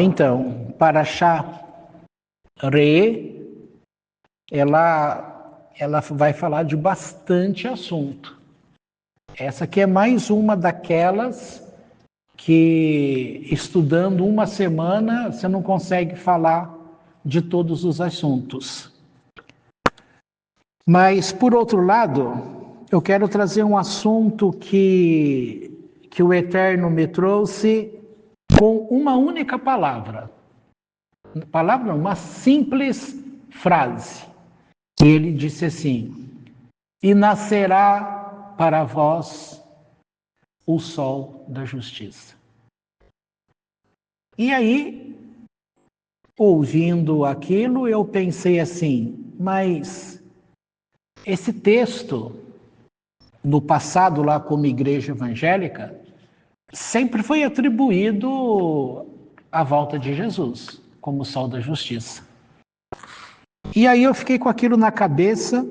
Então, Parashá Re, ela vai falar de bastante assunto. Essa aqui é mais uma daquelas que, estudando uma semana, você não consegue falar de todos os assuntos. Mas, por outro lado, eu quero trazer um assunto que o Eterno me trouxe com uma única palavra. Palavra não, uma simples frase. E ele disse assim: e nascerá para vós o sol da justiça. E aí, ouvindo aquilo, eu pensei assim, mas esse texto, no passado lá como igreja evangélica, sempre foi atribuído à volta de Jesus, como o sol da justiça. E aí eu fiquei com aquilo na cabeça,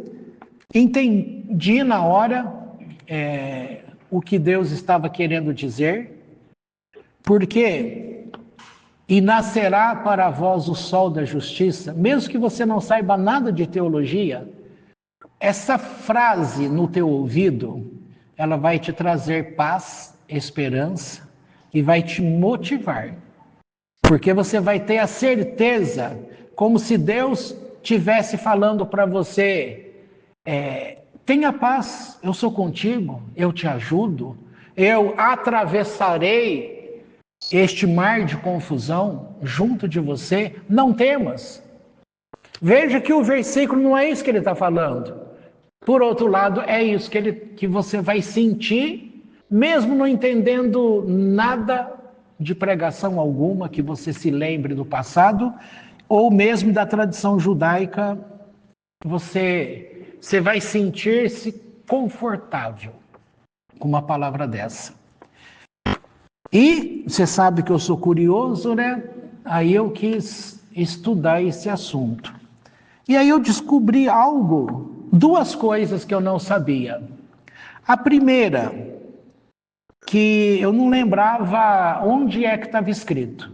entendi na hora o que Deus estava querendo dizer, porque e nascerá para vós o sol da justiça, mesmo que você não saiba nada de teologia, essa frase no teu ouvido, ela vai te trazer paz, esperança e vai te motivar. Porque você vai ter a certeza, como se Deus estivesse falando para você, tenha paz, eu sou contigo, eu te ajudo, eu atravessarei este mar de confusão junto de você, não temas. Veja que o versículo não é isso que ele está falando. Por outro lado, é isso que você vai sentir, mesmo não entendendo nada de pregação alguma, que você se lembre do passado, ou mesmo da tradição judaica, você vai sentir-se confortável com uma palavra dessa. E você sabe que eu sou curioso, né? Aí eu quis estudar esse assunto. E aí eu descobri duas coisas que eu não sabia. A primeira, que eu não lembrava onde é que estava escrito.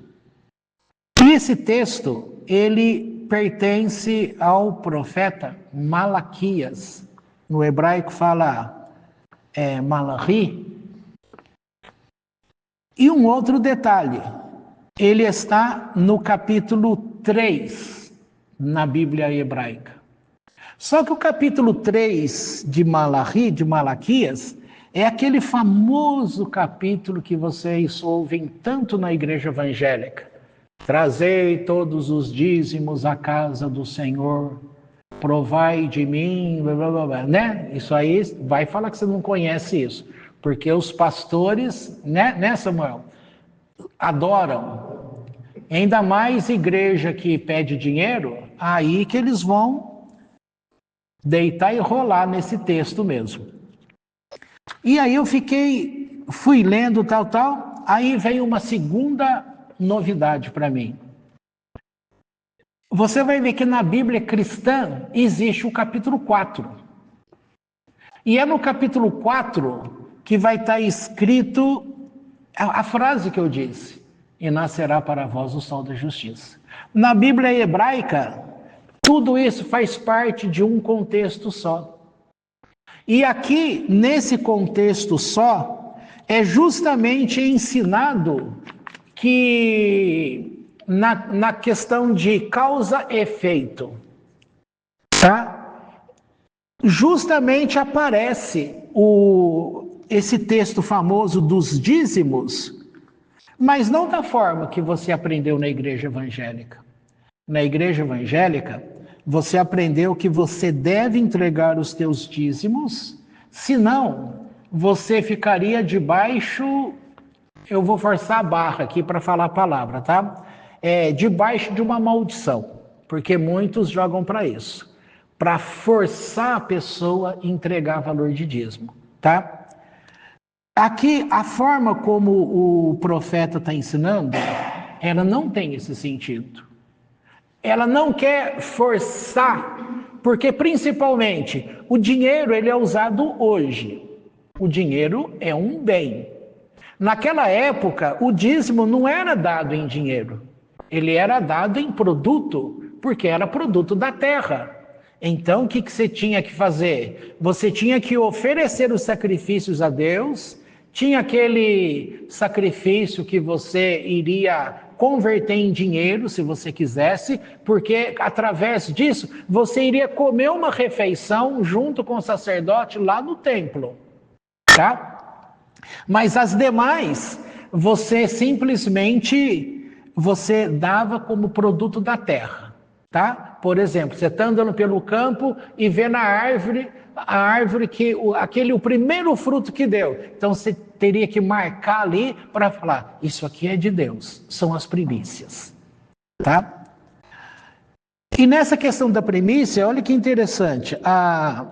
E esse texto, ele pertence ao profeta Malaquias. No hebraico fala Malachi. E um outro detalhe, ele está no capítulo 3 na Bíblia hebraica. Só que o capítulo 3 de Malaquias, é aquele famoso capítulo que vocês ouvem tanto na igreja evangélica. Trazei todos os dízimos à casa do Senhor, provai de mim, blá, blá, blá, né? Isso aí, vai falar que você não conhece isso. Porque os pastores, né Samuel, adoram. Ainda mais igreja que pede dinheiro, aí que eles vão deitar e rolar nesse texto mesmo. E aí eu fui lendo tal, aí veio uma segunda novidade para mim. Você vai ver que na Bíblia cristã existe o capítulo 4. E é no capítulo 4 que vai estar escrito a frase que eu disse: e nascerá para vós o sol da justiça. Na Bíblia hebraica, tudo isso faz parte de um contexto só. E aqui, nesse contexto só, é justamente ensinado que na questão de causa e efeito, tá? Justamente aparece esse texto famoso dos dízimos, mas não da forma que você aprendeu na igreja evangélica. Na igreja evangélica, você aprendeu que você deve entregar os teus dízimos, senão você ficaria debaixo, eu vou forçar a barra aqui para falar a palavra, tá? Debaixo de uma maldição, porque muitos jogam para isso, para forçar a pessoa a entregar valor de dízimo, tá? Aqui, a forma como o profeta está ensinando, ela não tem esse sentido. Ela não quer forçar, porque principalmente o dinheiro ele é usado hoje. O dinheiro é um bem. Naquela época, o dízimo não era dado em dinheiro. ele era dado em produto, porque era produto da terra. Então, o que você tinha que fazer? Você tinha que oferecer os sacrifícios a Deus, tinha aquele sacrifício que você iria converter em dinheiro, se você quisesse, porque através disso você iria comer uma refeição junto com o sacerdote lá no templo, tá? Mas as demais, você simplesmente dava como produto da terra, tá? Por exemplo, você está andando pelo campo e vê na árvore a árvore o primeiro fruto que deu. Então você teria que marcar ali para falar, isso aqui é de Deus, são as primícias, tá? E nessa questão da primícia, olha que interessante, a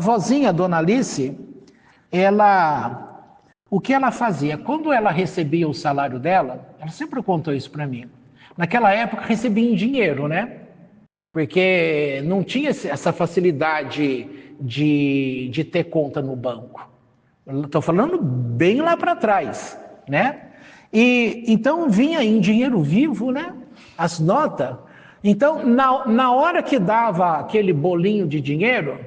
vozinha, Dona Alice, o que ela fazia? Quando ela recebia o salário dela, ela sempre contou isso para mim. Naquela época recebia em dinheiro, né? Porque não tinha essa facilidade de ter conta no banco. Estou falando bem lá para trás, né? E então vinha em dinheiro vivo, né? As notas. Então, na hora que dava aquele bolinho de dinheiro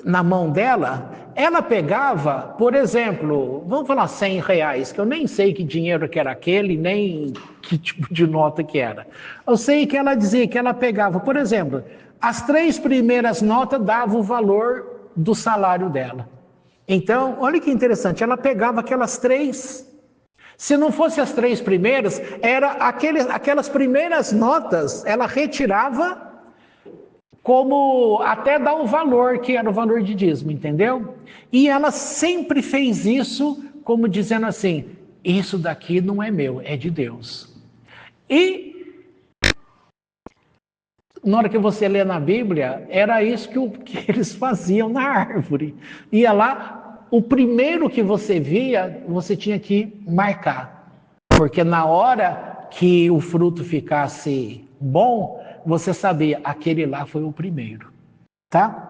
na mão dela, ela pegava, por exemplo, vamos falar R$100, que eu nem sei que dinheiro que era aquele, nem que tipo de nota que era. Eu sei que ela dizia que ela pegava, por exemplo, as 3 primeiras notas davam o valor do salário dela. Então, olha que interessante, ela pegava aquelas 3. Se não fosse as 3 primeiras, era aquelas primeiras notas, ela retirava como até dar o valor, que era o valor de dízimo, entendeu? E ela sempre fez isso como dizendo assim, isso daqui não é meu, é de Deus. E na hora que você lê na Bíblia, era isso que eles faziam na árvore. Ia lá, o primeiro que você via, você tinha que marcar. Porque na hora que o fruto ficasse bom, você sabia, aquele lá foi o primeiro, tá?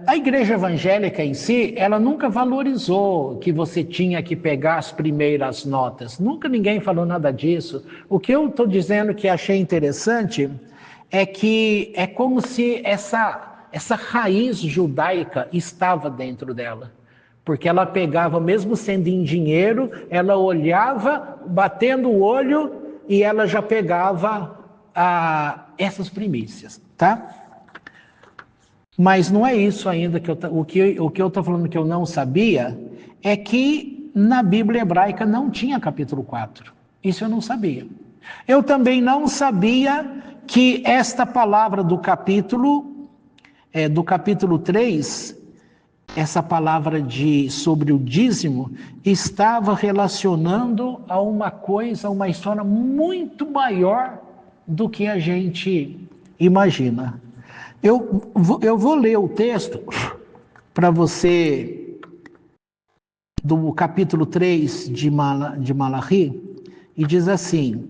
A igreja evangélica em si, ela nunca valorizou que você tinha que pegar as primeiras notas. Nunca ninguém falou nada disso. O que eu estou dizendo que achei interessante é que é como se essa raiz judaica estava dentro dela. Porque ela pegava, mesmo sendo em dinheiro, ela olhava, batendo o olho, e ela já pegava essas primícias, tá? Mas não é isso ainda o que eu estou falando que eu não sabia, é que na Bíblia hebraica não tinha capítulo 4. Isso eu não sabia. Eu também não sabia que esta palavra do capítulo 3, essa palavra sobre o dízimo, estava relacionando a uma coisa, uma história muito maior do que a gente imagina. Eu vou ler o texto para você, do capítulo 3 de Malachi, e diz assim,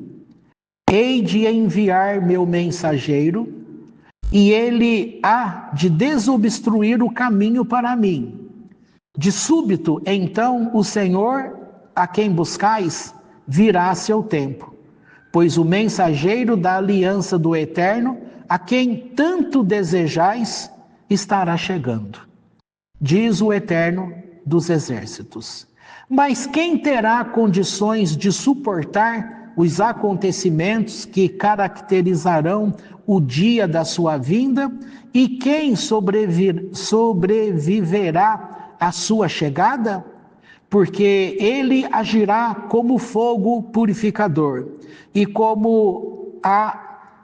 hei de enviar meu mensageiro, e ele há de desobstruir o caminho para mim. De súbito, então, o Senhor, a quem buscais, virá a seu tempo. Pois o mensageiro da aliança do Eterno, a quem tanto desejais, estará chegando. Diz o Eterno dos Exércitos. Mas quem terá condições de suportar os acontecimentos que caracterizarão o dia da sua vinda, e quem sobreviverá à sua chegada? Porque ele agirá como fogo purificador, e como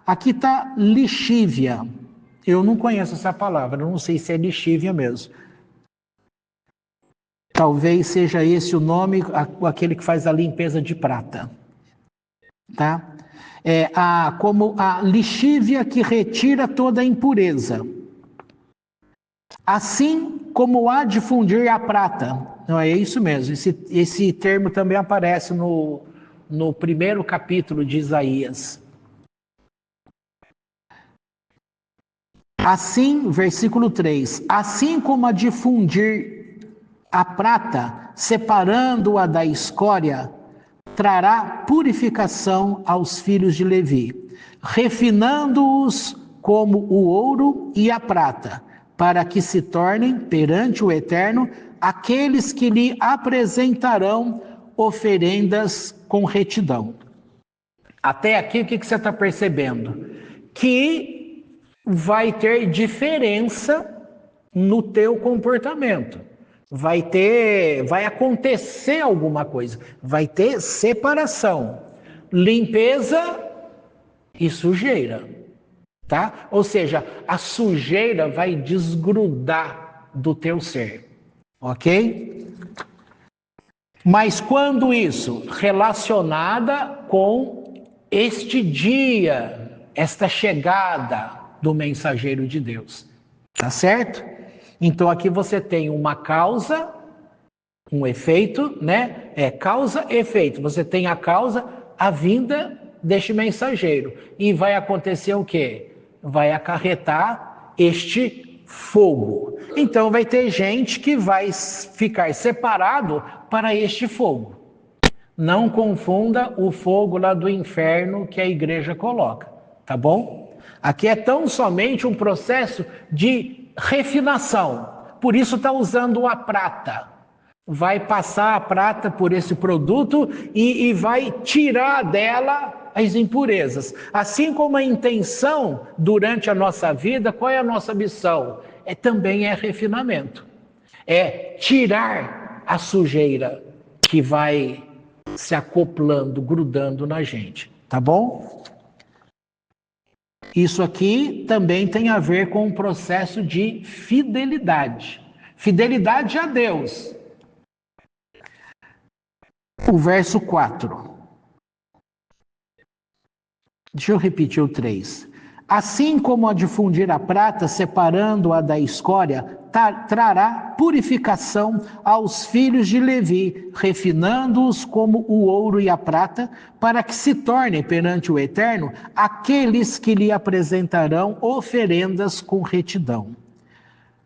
aqui está lixívia. Eu não conheço essa palavra, não sei se é lixívia mesmo. Talvez seja esse o nome, aquele que faz a limpeza de prata. Tá? Como a lixívia que retira toda a impureza. Assim como há de fundir a prata. Não é isso mesmo, esse termo também aparece no primeiro capítulo de Isaías. Assim, versículo 3, assim como há de fundir a prata, separando-a da escória, trará purificação aos filhos de Levi, refinando-os como o ouro e a prata, para que se tornem perante o Eterno aqueles que lhe apresentarão oferendas com retidão. Até aqui, o que você está percebendo? Que vai ter diferença no teu comportamento. Vai acontecer alguma coisa. Vai ter separação. Limpeza e sujeira. Tá? Ou seja, a sujeira vai desgrudar do teu ser. Ok? Mas quando isso? Relacionada com este dia, esta chegada do mensageiro de Deus. Tá certo? Então aqui você tem uma causa, um efeito, né? Causa e efeito. Você tem a causa, a vinda deste mensageiro. E vai acontecer o quê? Vai acarretar este fogo. Então vai ter gente que vai ficar separado para este fogo. Não confunda o fogo lá do inferno que a igreja coloca, tá bom? Aqui é tão somente um processo de refinação. Por isso está usando a prata. Vai passar a prata por esse produto e vai tirar dela as impurezas. Assim como a intenção durante a nossa vida, qual é a nossa missão? Também é refinamento. É tirar a sujeira que vai se acoplando, grudando na gente. Tá bom? Isso aqui também tem a ver com um processo de fidelidade. Fidelidade a Deus. O verso 4. Deixa eu repetir o 3. Assim como a de fundir a prata, separando-a da escória, trará purificação aos filhos de Levi, refinando-os como o ouro e a prata, para que se tornem perante o Eterno aqueles que lhe apresentarão oferendas com retidão.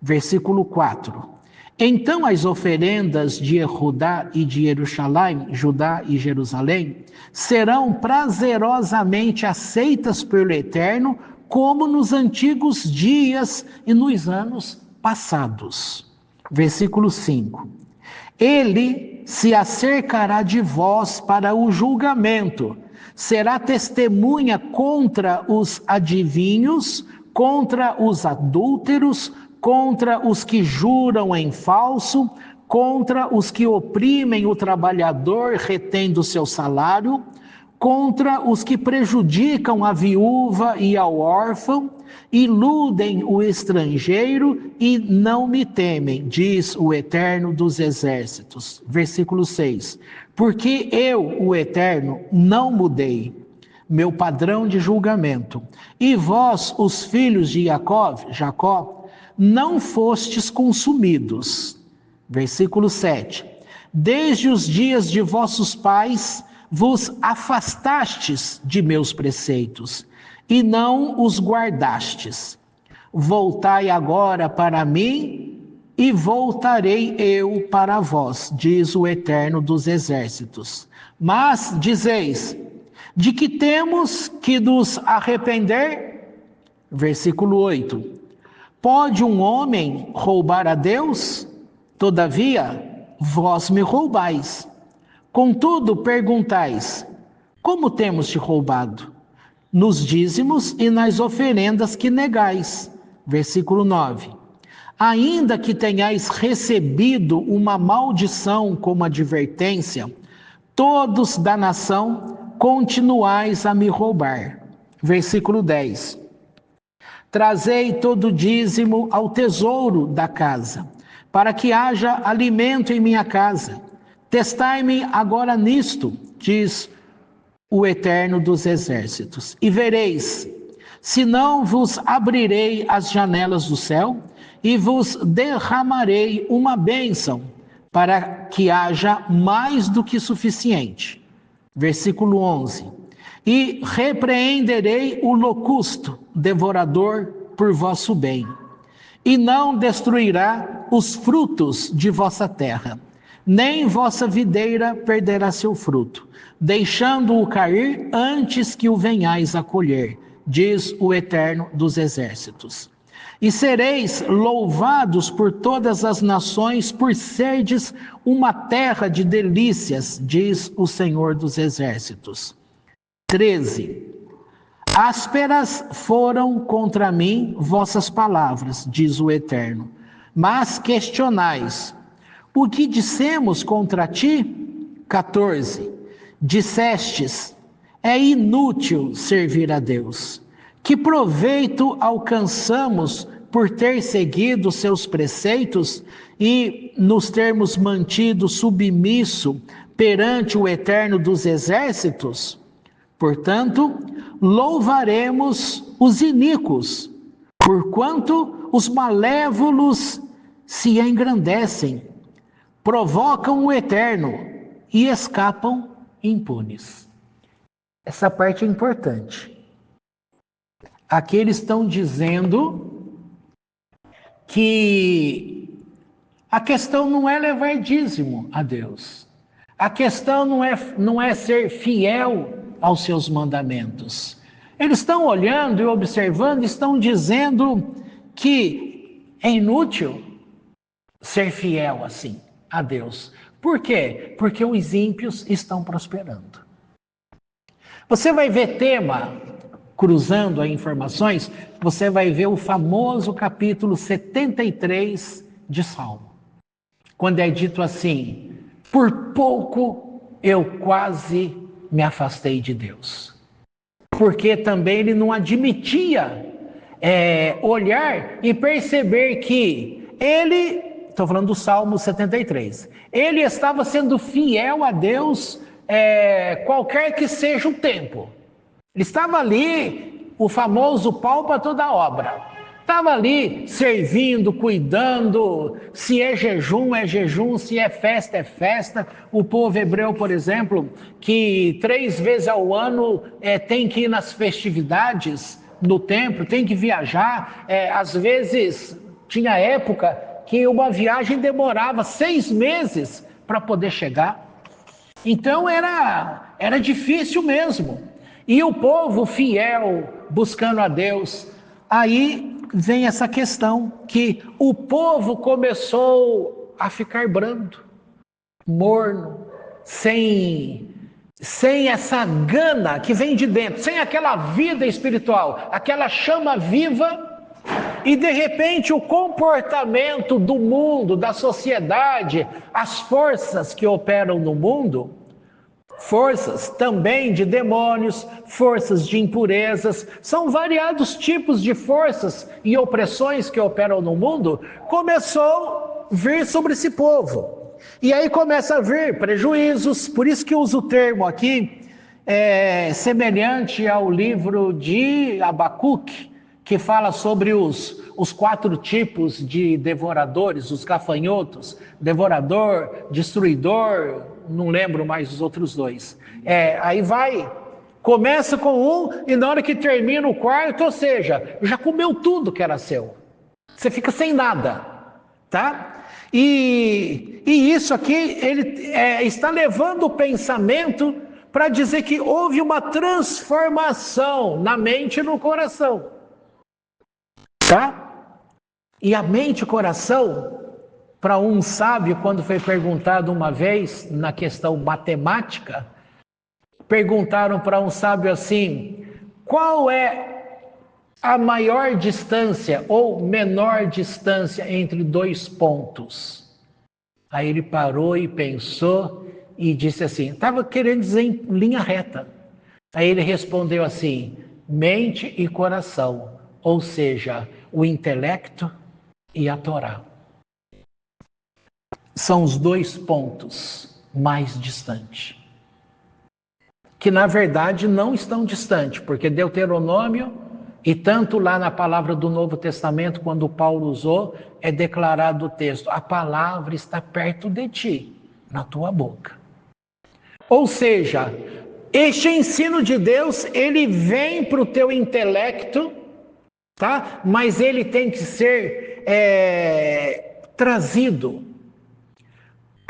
Versículo 4. Então as oferendas de Judá e de Jerusalém, Judá e Jerusalém, serão prazerosamente aceitas pelo Eterno, como nos antigos dias e nos anos passados. Versículo 5. Ele se acercará de vós para o julgamento, será testemunha contra os adivinhos, contra os adúlteros, contra os que juram em falso, contra os que oprimem o trabalhador retendo seu salário, contra os que prejudicam a viúva e ao órfão, iludem o estrangeiro e não me temem, diz o Eterno dos Exércitos. Versículo 6. Porque eu, o Eterno, não mudei meu padrão de julgamento, e vós, os filhos de Jacó, não fostes consumidos. Versículo 7. Desde os dias de vossos pais vos afastastes de meus preceitos, e não os guardastes. Voltai agora para mim, e voltarei eu para vós, diz o Eterno dos Exércitos. Mas dizeis, de que temos que nos arrepender? Versículo 8. Pode um homem roubar a Deus? Todavia, vós me roubais. Contudo, perguntais, como temos te roubado? Nos dízimos e nas oferendas que negais. Versículo 9. Ainda que tenhais recebido uma maldição como advertência, todos da nação continuais a me roubar. Versículo 10. Trazei todo o dízimo ao tesouro da casa, para que haja alimento em minha casa. Testai-me agora nisto, diz o Eterno dos Exércitos, e vereis, se não vos abrirei as janelas do céu, e vos derramarei uma bênção, para que haja mais do que suficiente. Versículo 11. E repreenderei o locusto, devorador, por vosso bem, e não destruirá os frutos de vossa terra. nem vossa videira perderá seu fruto, deixando-o cair antes que o venhais a colher, diz o Eterno dos Exércitos. E sereis louvados por todas as nações, por serdes uma terra de delícias, diz o Senhor dos Exércitos. 13. Ásperas foram contra mim vossas palavras, diz o Eterno, mas questionais, o que dissemos contra ti? 14. Dissestes, é inútil servir a Deus. Que proveito alcançamos por ter seguido seus preceitos e nos termos mantido submisso perante o Eterno dos Exércitos? Portanto, louvaremos os iníquos, porquanto os malévolos se engrandecem, provocam o Eterno e escapam impunes. Essa parte é importante. Aqui eles estão dizendo que a questão não é levar dízimo a Deus. A questão não é ser fiel aos seus mandamentos. Eles estão olhando e observando, estão dizendo que é inútil ser fiel assim a Deus. Por quê? Porque os ímpios estão prosperando. Você vai ver tema, cruzando as informações, você vai ver o famoso capítulo 73 de Salmo. Quando é dito assim, por pouco eu quase me afastei de Deus. Porque também ele não admitia olhar e perceber que ele, estou falando do Salmo 73, ele estava sendo fiel a Deus qualquer que seja o tempo. Ele estava ali, o famoso pau para toda obra. Estava ali servindo, cuidando, se é jejum, se é festa. O povo hebreu, por exemplo, que 3 vezes ao ano tem que ir nas festividades no templo, tem que viajar. Às vezes, tinha época que uma viagem demorava 6 meses para poder chegar. Então era difícil mesmo. E o povo fiel, buscando a Deus, aí vem essa questão que o povo começou a ficar brando, morno, sem essa gana que vem de dentro, sem aquela vida espiritual, aquela chama viva, e de repente o comportamento do mundo, da sociedade, as forças que operam no mundo, forças também de demônios, forças de impurezas, são variados tipos de forças e opressões que operam no mundo, começou a vir sobre esse povo. E aí começa a vir prejuízos, por isso que eu uso o termo aqui, semelhante ao livro de Abacuque, que fala sobre os 4 tipos de devoradores, os gafanhotos, devorador, destruidor, não lembro mais os outros 2. Aí começa com um e na hora que termina o 4, ou seja, já comeu tudo que era seu. Você fica sem nada, tá? E isso aqui, ele está levando o pensamento para dizer que houve uma transformação na mente e no coração. Tá? E a mente e o coração, para um sábio, quando foi perguntado uma vez, na questão matemática, perguntaram para um sábio assim, qual é a maior distância ou menor distância entre 2 pontos? Aí ele parou e pensou e disse assim, estava querendo dizer em linha reta. Aí ele respondeu assim, mente e coração, ou seja, o intelecto e a Torá. São os 2 pontos mais distantes. Que na verdade não estão distantes, porque Deuteronômio, e tanto lá na palavra do Novo Testamento, quando Paulo usou, é declarado o texto, a palavra está perto de ti, na tua boca. Ou seja, este ensino de Deus, ele vem para o teu intelecto, tá? Mas ele tem que ser trazido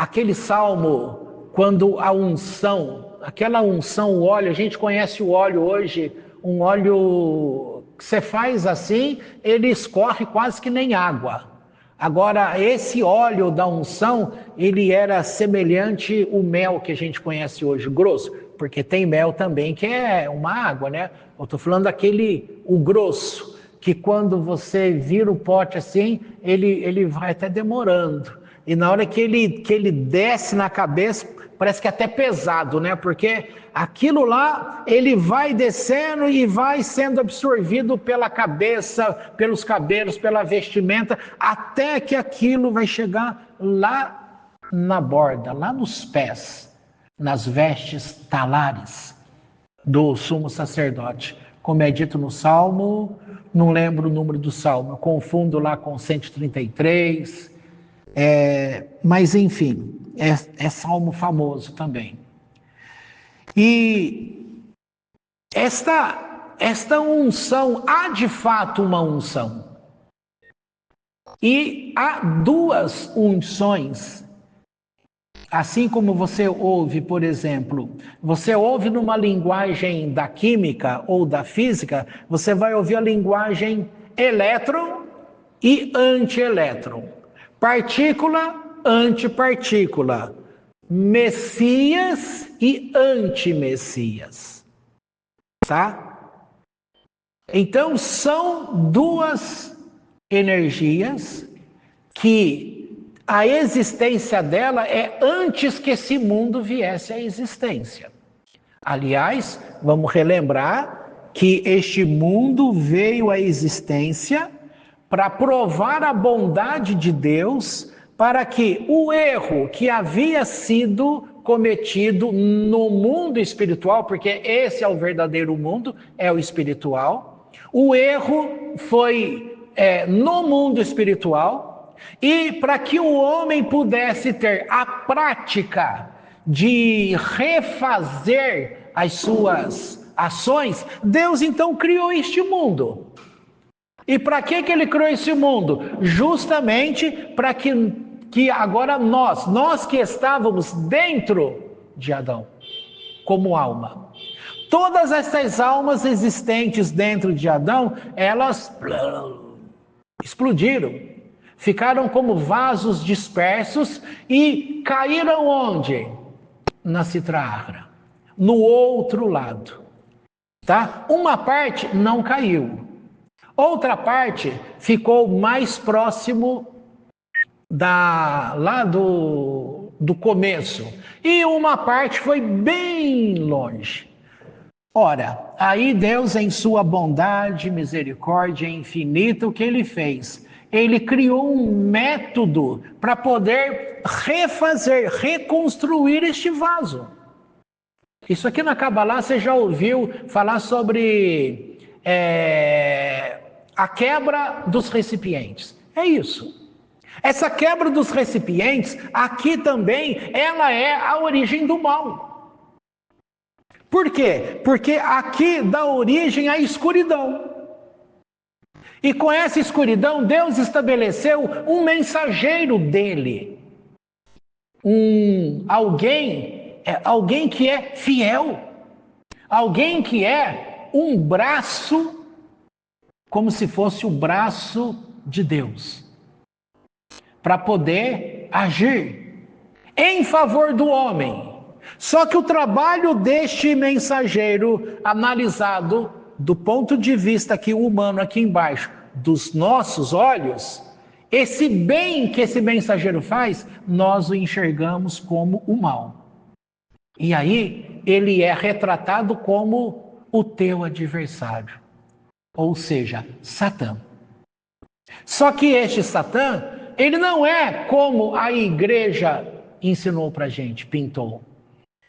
aquele salmo, quando a unção, aquela unção, o óleo, a gente conhece o óleo hoje, um óleo que você faz assim, ele escorre quase que nem água. Agora, esse óleo da unção, ele era semelhante ao mel que a gente conhece hoje, grosso, porque tem mel também que é uma água, né? Eu estou falando daquele, o grosso, que quando você vira o pote assim, ele vai até demorando. E na hora que ele desce na cabeça, parece que é até pesado, né? Porque aquilo lá, ele vai descendo e vai sendo absorvido pela cabeça, pelos cabelos, pela vestimenta, até que aquilo vai chegar lá na borda, lá nos pés, nas vestes talares do sumo sacerdote. Como é dito no Salmo, não lembro o número do Salmo, eu confundo lá com 133, mas enfim, é salmo famoso também. E esta unção, há de fato uma unção. E há duas unções. Assim como você ouve, por exemplo, você ouve numa linguagem da química ou da física, você vai ouvir a linguagem elétron e antielétron. Partícula, antipartícula. Messias e antimessias. Tá? Então são duas energias que a existência dela é antes que esse mundo viesse à existência. Aliás, vamos relembrar que este mundo veio à existência para provar a bondade de Deus, para que o erro que havia sido cometido no mundo espiritual, porque esse é o verdadeiro mundo, é o espiritual, o erro foi no mundo espiritual, e para que o homem pudesse ter a prática de refazer as suas ações, Deus então criou este mundo. E para que ele criou esse mundo? Justamente para que agora nós que estávamos dentro de Adão, como alma. Todas essas almas existentes dentro de Adão, elas explodiram. Ficaram como vasos dispersos e caíram onde? Na Citraahra, no outro lado. Tá? Uma parte não caiu. Outra parte ficou mais próximo lá do começo. E uma parte foi bem longe. Ora, aí Deus, em sua bondade, misericórdia infinita, o que ele fez? Ele criou um método para poder refazer, reconstruir este vaso. Isso aqui na Kabbalah você já ouviu falar sobre a quebra dos recipientes. É isso. Essa quebra dos recipientes, aqui também, ela é a origem do mal. Por quê? Porque aqui dá origem à escuridão. E com essa escuridão, Deus estabeleceu um mensageiro dele. Alguém que é fiel. Alguém que é um braço, como se fosse o braço de Deus. Para poder agir em favor do homem. Só que o trabalho deste mensageiro, analisado do ponto de vista aqui humano, aqui embaixo, dos nossos olhos, esse bem que esse mensageiro faz, nós o enxergamos como o mal. E aí, ele é retratado como o teu adversário, ou seja, Satã. Só que este Satã, ele não é como a igreja ensinou pra gente, pintou.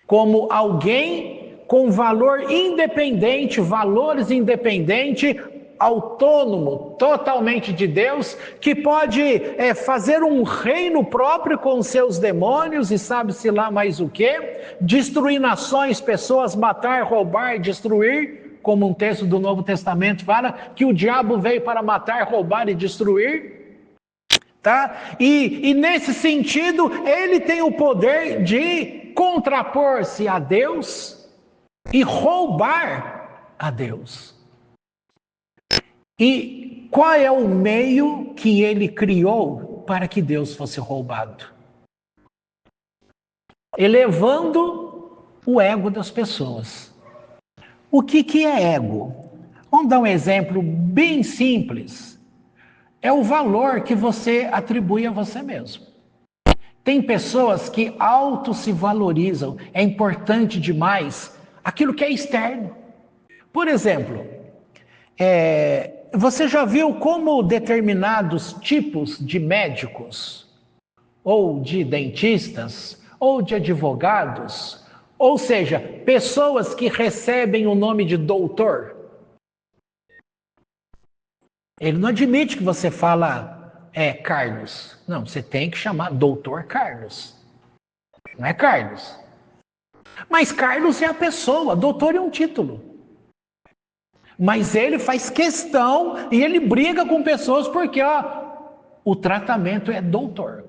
Como alguém com valor independente, valores independentes, autônomo, totalmente de Deus, que pode fazer um reino próprio com seus demônios e sabe-se lá mais o quê, destruir nações, pessoas, matar, roubar, destruir, como um texto do Novo Testamento fala, que o diabo veio para matar, roubar e destruir. tá? E nesse sentido, ele tem o poder de contrapor-se a Deus e roubar a Deus. E qual é o meio que ele criou para que Deus fosse roubado? Elevando o ego das pessoas. O que é ego? Vamos dar um exemplo bem simples. É o valor que você atribui a você mesmo. Tem pessoas que auto se valorizam, é importante demais aquilo que é externo. Por exemplo, você já viu como determinados tipos de médicos, ou de dentistas, ou de advogados, ou seja, pessoas que recebem o nome de doutor, ele não admite que você fala Carlos. Não, você tem que chamar doutor Carlos. Não é Carlos. Mas Carlos é a pessoa, doutor é um título. Mas ele faz questão e ele briga com pessoas porque o tratamento é doutor.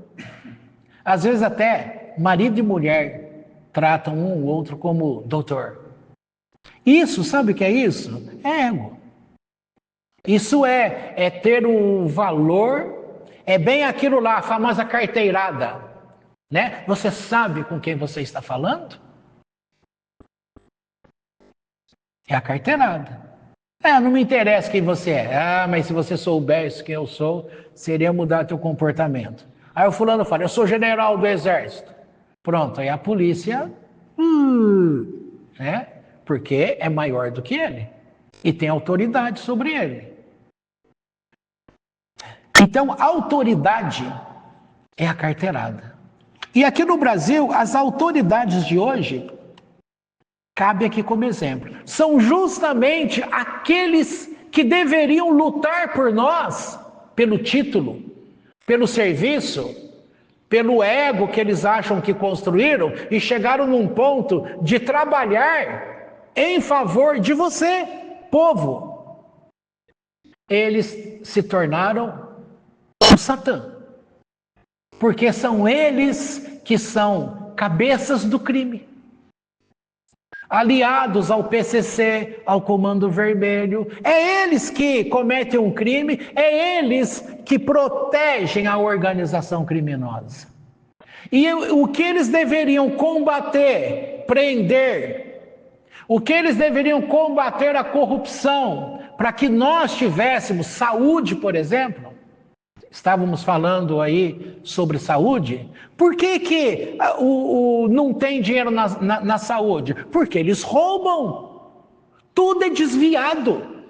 Às vezes até marido e mulher tratam um ou outro como doutor. Isso, sabe o que é isso? É ego. Isso é ter um valor, é bem aquilo lá, a famosa carteirada, né? Você sabe com quem você está falando? É a carteirada. Não me interessa quem você é. Mas se você soubesse quem eu sou, seria mudar teu comportamento. Aí o fulano fala, eu sou general do exército. Pronto, aí a polícia, né? Porque é maior do que ele. E tem autoridade sobre ele. Então, a autoridade é a carteirada. E aqui no Brasil, as autoridades de hoje, cabe aqui como exemplo, são justamente aqueles que deveriam lutar por nós, pelo título, pelo serviço, pelo ego que eles acham que construíram e chegaram num ponto de trabalhar em favor de você, povo. Eles se tornaram o Satã, porque são eles que são cabeças do crime, aliados ao PCC, ao Comando Vermelho. É eles que cometem um crime, é eles que protegem a organização criminosa. E o que eles deveriam combater, prender, o que eles deveriam combater a corrupção, para que nós tivéssemos saúde, por exemplo. Estávamos falando aí sobre saúde. Por que não tem dinheiro na saúde? Porque eles roubam. Tudo é desviado.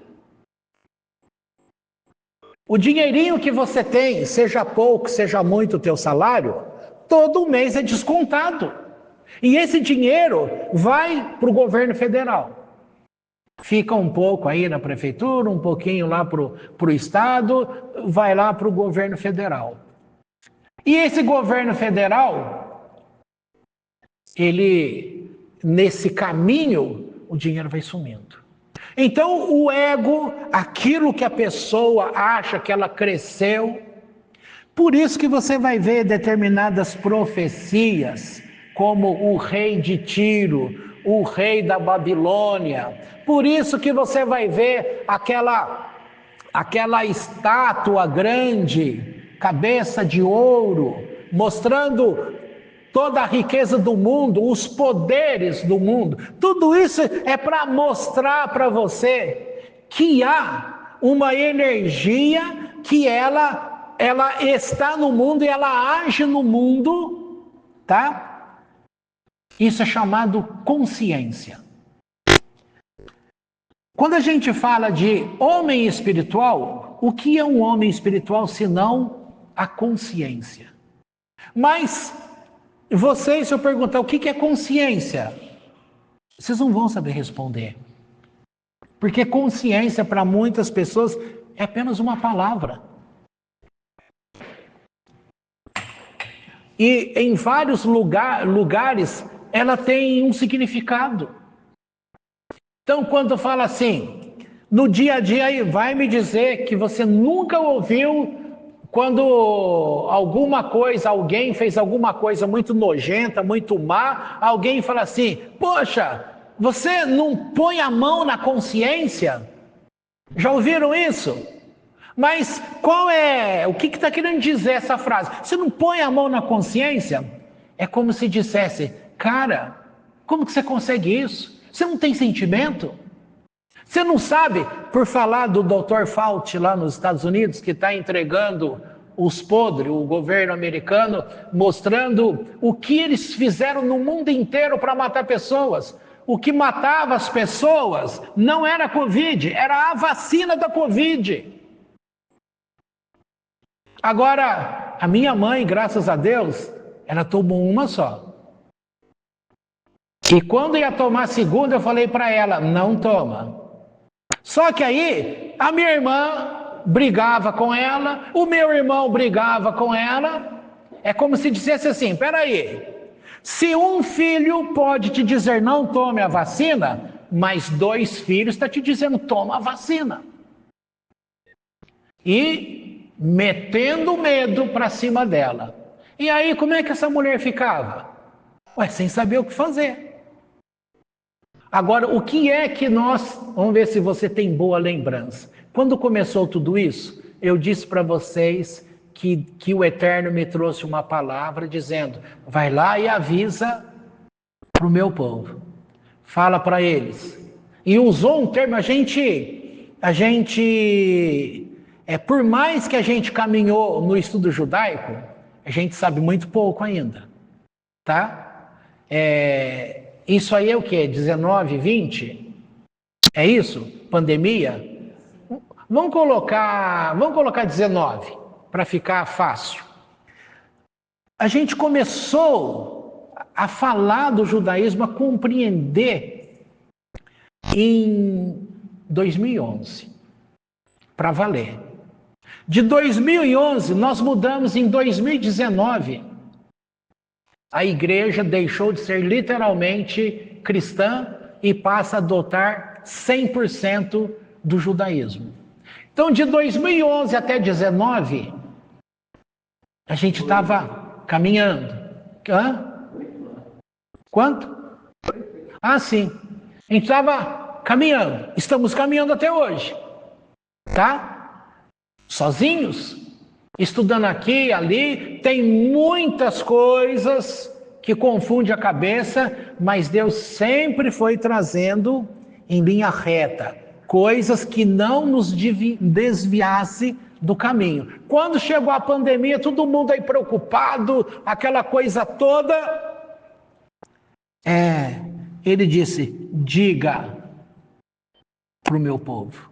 O dinheirinho que você tem, seja pouco, seja muito o teu salário, todo mês é descontado. E esse dinheiro vai para o governo federal. Fica um pouco aí na prefeitura, um pouquinho lá para o estado, vai lá para o governo federal. E esse governo federal, ele, nesse caminho, o dinheiro vai sumindo. Então, o ego, aquilo que a pessoa acha que ela cresceu, por isso que você vai ver determinadas profecias, como o rei de Tiro, o rei da Babilônia. Por isso que você vai ver aquela estátua grande, cabeça de ouro, mostrando toda a riqueza do mundo, os poderes do mundo. Tudo isso é para mostrar para você que há uma energia que ela está no mundo e ela age no mundo, tá? Isso é chamado consciência. Quando a gente fala de homem espiritual, o que é um homem espiritual senão a consciência? Mas vocês, se eu perguntar o que é consciência, vocês não vão saber responder. Porque consciência para muitas pessoas é apenas uma palavra. E em vários lugares ela tem um significado. Então, quando fala assim, no dia a dia, vai me dizer que você nunca ouviu Quando alguém fez alguma coisa muito nojenta, muito má, alguém fala assim: poxa, você não põe a mão na consciência? Já ouviram isso? Mas o que está querendo dizer essa frase? Você não põe a mão na consciência? É como se dissesse: cara, como que você consegue isso? Você não tem sentimento? Você não sabe, por falar do Dr. Fauci lá nos Estados Unidos, que está entregando os podres, o governo americano, mostrando o que eles fizeram no mundo inteiro para matar pessoas. O que matava as pessoas não era a Covid, era a vacina da Covid. Agora, a minha mãe, graças a Deus, ela tomou uma só. E quando ia tomar a segunda, eu falei para ela: não toma. Só que aí, a minha irmã brigava com ela, o meu irmão brigava com ela. É como se dissesse assim: peraí, se um filho pode te dizer não tome a vacina, mas 2 filhos estão te dizendo toma a vacina. E metendo medo para cima dela. E aí, como é que essa mulher ficava? Sem saber o que fazer. Agora, o que é que vamos ver se você tem boa lembrança. Quando começou tudo isso, eu disse para vocês que o Eterno me trouxe uma palavra dizendo: vai lá e avisa para o meu povo. Fala para eles. E usou um termo, por mais que a gente caminhou no estudo judaico, a gente sabe muito pouco ainda, tá? Isso aí é o quê? 19, 20? É isso? Pandemia? Vamos colocar 19, para ficar fácil. A gente começou a falar do judaísmo, a compreender em 2011, para valer. De 2011, nós mudamos em 2019. A igreja deixou de ser literalmente cristã e passa a adotar 100% do judaísmo. Então, de 2011 até 2019, a gente estava caminhando. Quanto? Sim. A gente estava caminhando. Estamos caminhando até hoje. Tá? Sozinhos? Estudando aqui, ali, tem muitas coisas que confundem a cabeça, mas Deus sempre foi trazendo em linha reta coisas que não nos desviasse do caminho. Quando chegou a pandemia, todo mundo aí preocupado, aquela coisa toda, ele disse: diga para o meu povo,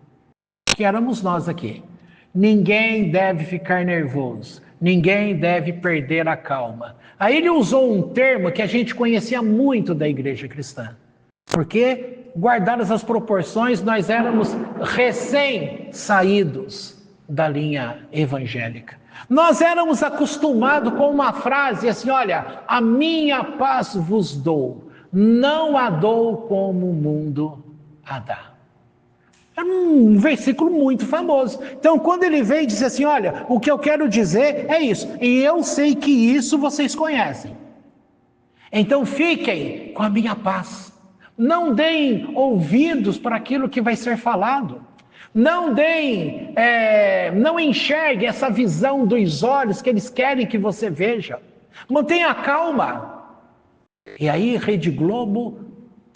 que éramos nós aqui. Ninguém deve ficar nervoso, ninguém deve perder a calma. Aí ele usou um termo que a gente conhecia muito da igreja cristã, porque, guardadas as proporções, nós éramos recém-saídos da linha evangélica. Nós éramos acostumados com uma frase assim: olha, a minha paz vos dou, não a dou como o mundo a dá. É um versículo muito famoso. Então, quando ele veio e disse assim: olha, o que eu quero dizer é isso, e eu sei que isso vocês conhecem. Então, fiquem com a minha paz. Não deem ouvidos para aquilo que vai ser falado. Não enxergue essa visão dos olhos que eles querem que você veja. Mantenha calma. E aí, Rede Globo,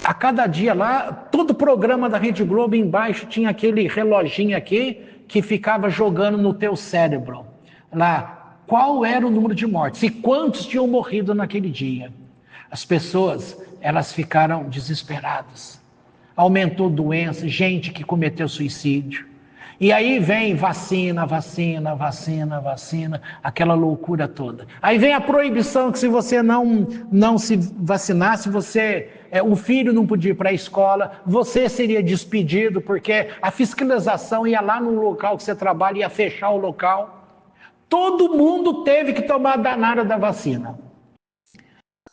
a cada dia lá, todo programa da Rede Globo embaixo tinha aquele reloginho aqui que ficava jogando no teu cérebro. Lá, qual era o número de mortes e quantos tinham morrido naquele dia. As pessoas, elas ficaram desesperadas. Aumentou doença, gente que cometeu suicídio. E aí vem vacina, aquela loucura toda. Aí vem a proibição que se você não se vacinasse, o filho não podia ir para a escola, você seria despedido, porque a fiscalização ia lá no local que você trabalha, ia fechar o local. Todo mundo teve que tomar a danada da vacina.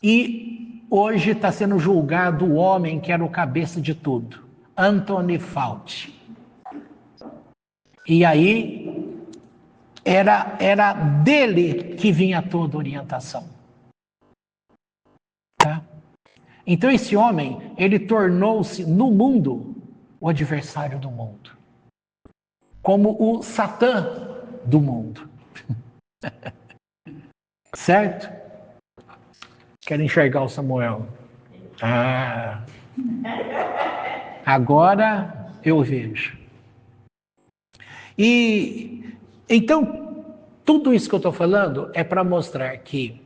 E hoje está sendo julgado o homem que era o cabeça de tudo, Anthony Fauci. E aí, era dele que vinha toda a orientação. Tá? Então esse homem, ele tornou-se no mundo o adversário do mundo. Como o Satã do mundo. Certo? Quero enxergar o Samuel. Ah, agora eu vejo. E então, tudo isso que eu estou falando é para mostrar que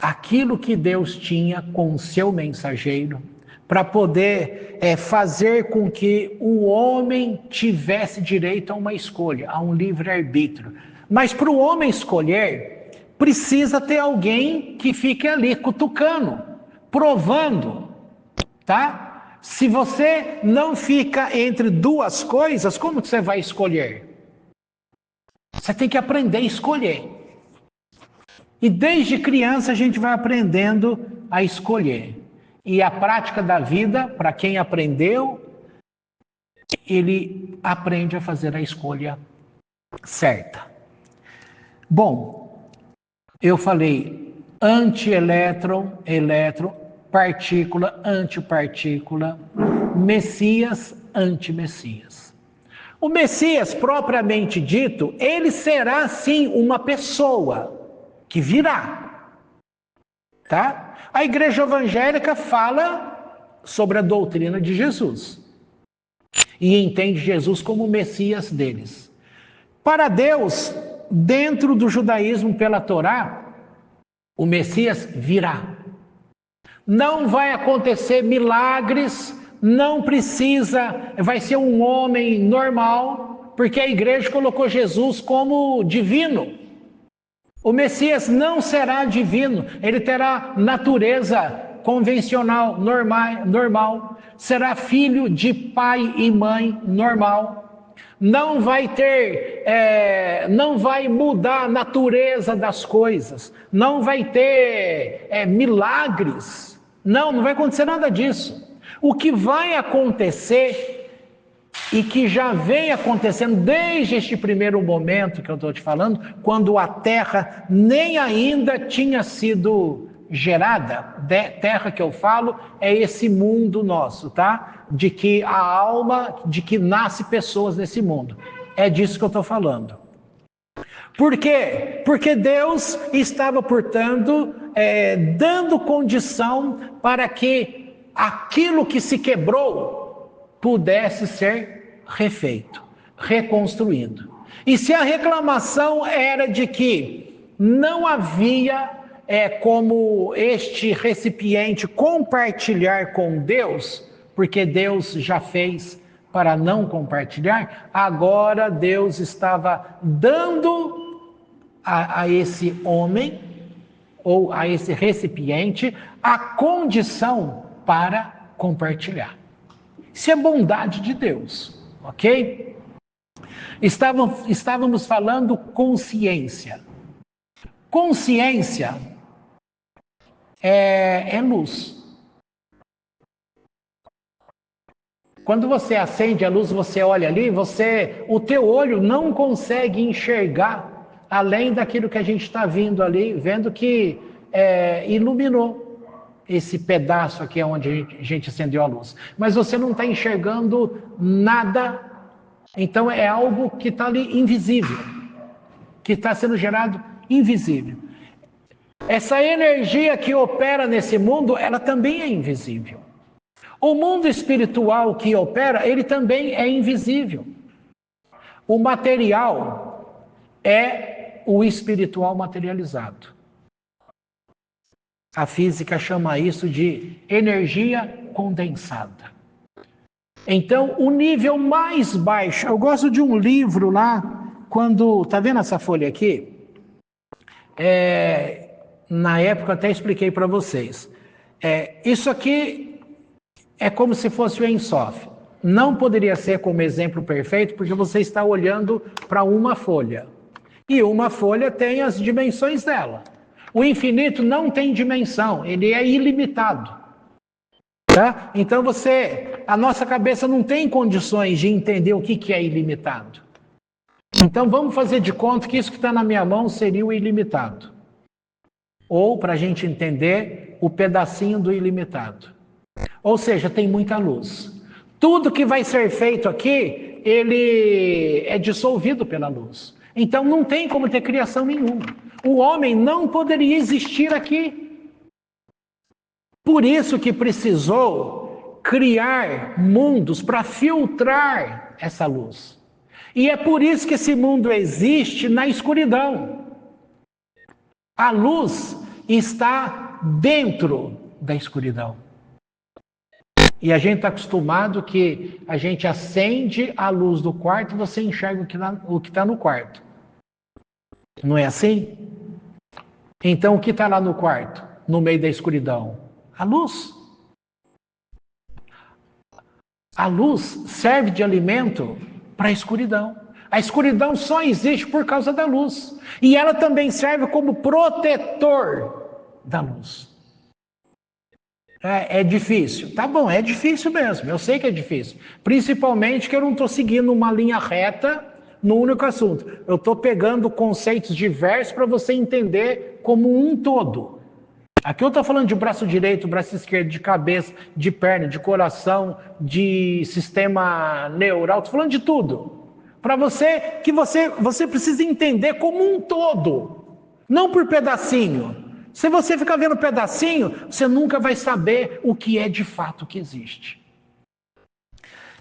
aquilo que Deus tinha com o seu mensageiro, para poder fazer com que o homem tivesse direito a uma escolha, a um livre-arbítrio. Mas para o homem escolher, precisa ter alguém que fique ali cutucando, provando, tá? Se você não fica entre duas coisas, como que você vai escolher? Você tem que aprender a escolher. E desde criança a gente vai aprendendo a escolher. E a prática da vida, para quem aprendeu, ele aprende a fazer a escolha certa. Bom, eu falei antielétron, elétron, partícula, antipartícula, Messias, antimessias. O Messias, propriamente dito, ele será sim uma pessoa que virá, tá? A igreja evangélica fala sobre a doutrina de Jesus e entende Jesus como o Messias deles. Para Deus, dentro do judaísmo pela Torá, o Messias virá. Não vai acontecer milagres, não precisa, vai ser um homem normal, porque a igreja colocou Jesus como divino. O Messias não será divino, ele terá natureza convencional, normal, será filho de pai e mãe normal, não vai ter, não vai mudar a natureza das coisas, não vai ter milagres, não vai acontecer nada disso. O que vai acontecer e que já vem acontecendo desde este primeiro momento que eu estou te falando, quando a Terra nem ainda tinha sido gerada, Terra que eu falo é esse mundo nosso, tá? De que a alma, de que nasce pessoas nesse mundo. É disso que eu estou falando. Por quê? Porque Deus estava, portanto, dando condição para que aquilo que se quebrou pudesse ser refeito, reconstruído. E se a reclamação era de que não havia como este recipiente compartilhar com Deus, porque Deus já fez para não compartilhar, agora Deus estava dando a esse homem, ou a esse recipiente, a condição para compartilhar. Isso é bondade de Deus. Ok? Estávamos falando consciência. Consciência é luz. Quando você acende a luz, você olha ali, o teu olho não consegue enxergar além daquilo que a gente está vendo que iluminou esse pedaço aqui onde a gente acendeu a luz. Mas você não está enxergando nada, então é algo que está ali invisível, que está sendo gerado invisível. Essa energia que opera nesse mundo, ela também é invisível. O mundo espiritual que opera, ele também é invisível. O material é o espiritual materializado. A física chama isso de energia condensada. Então, o nível mais baixo, eu gosto de um livro lá, tá vendo essa folha aqui? Na época eu até expliquei para vocês. Isso aqui é como se fosse o Ein Sof. Não poderia ser como exemplo perfeito, porque você está olhando para uma folha. E uma folha tem as dimensões dela. O infinito não tem dimensão, ele é ilimitado. Tá? Então a nossa cabeça não tem condições de entender o que é ilimitado. Então vamos fazer de conta que isso que está na minha mão seria o ilimitado. Ou, para a gente entender, o pedacinho do ilimitado. Ou seja, tem muita luz. Tudo que vai ser feito aqui, ele é dissolvido pela luz. Então não tem como ter criação nenhuma. O homem não poderia existir aqui. Por isso que precisou criar mundos para filtrar essa luz. E é por isso que esse mundo existe na escuridão. A luz está dentro da escuridão. E a gente está acostumado que a gente acende a luz do quarto e você enxerga o que está no quarto. Não é assim? Então o que está lá no quarto, no meio da escuridão? A luz. A luz serve de alimento para a escuridão. A escuridão só existe por causa da luz. E ela também serve como protetor da luz. É difícil. Tá bom, é difícil mesmo. Eu sei que é difícil. Principalmente que eu não estou seguindo uma linha reta no único assunto. Eu estou pegando conceitos diversos para você entender como um todo. Aqui eu estou falando de braço direito, braço esquerdo, de cabeça, de perna, de coração, de sistema neural. Estou falando de tudo. Para você, que você precisa entender como um todo, não por pedacinho. Se você ficar vendo pedacinho, você nunca vai saber o que é de fato que existe.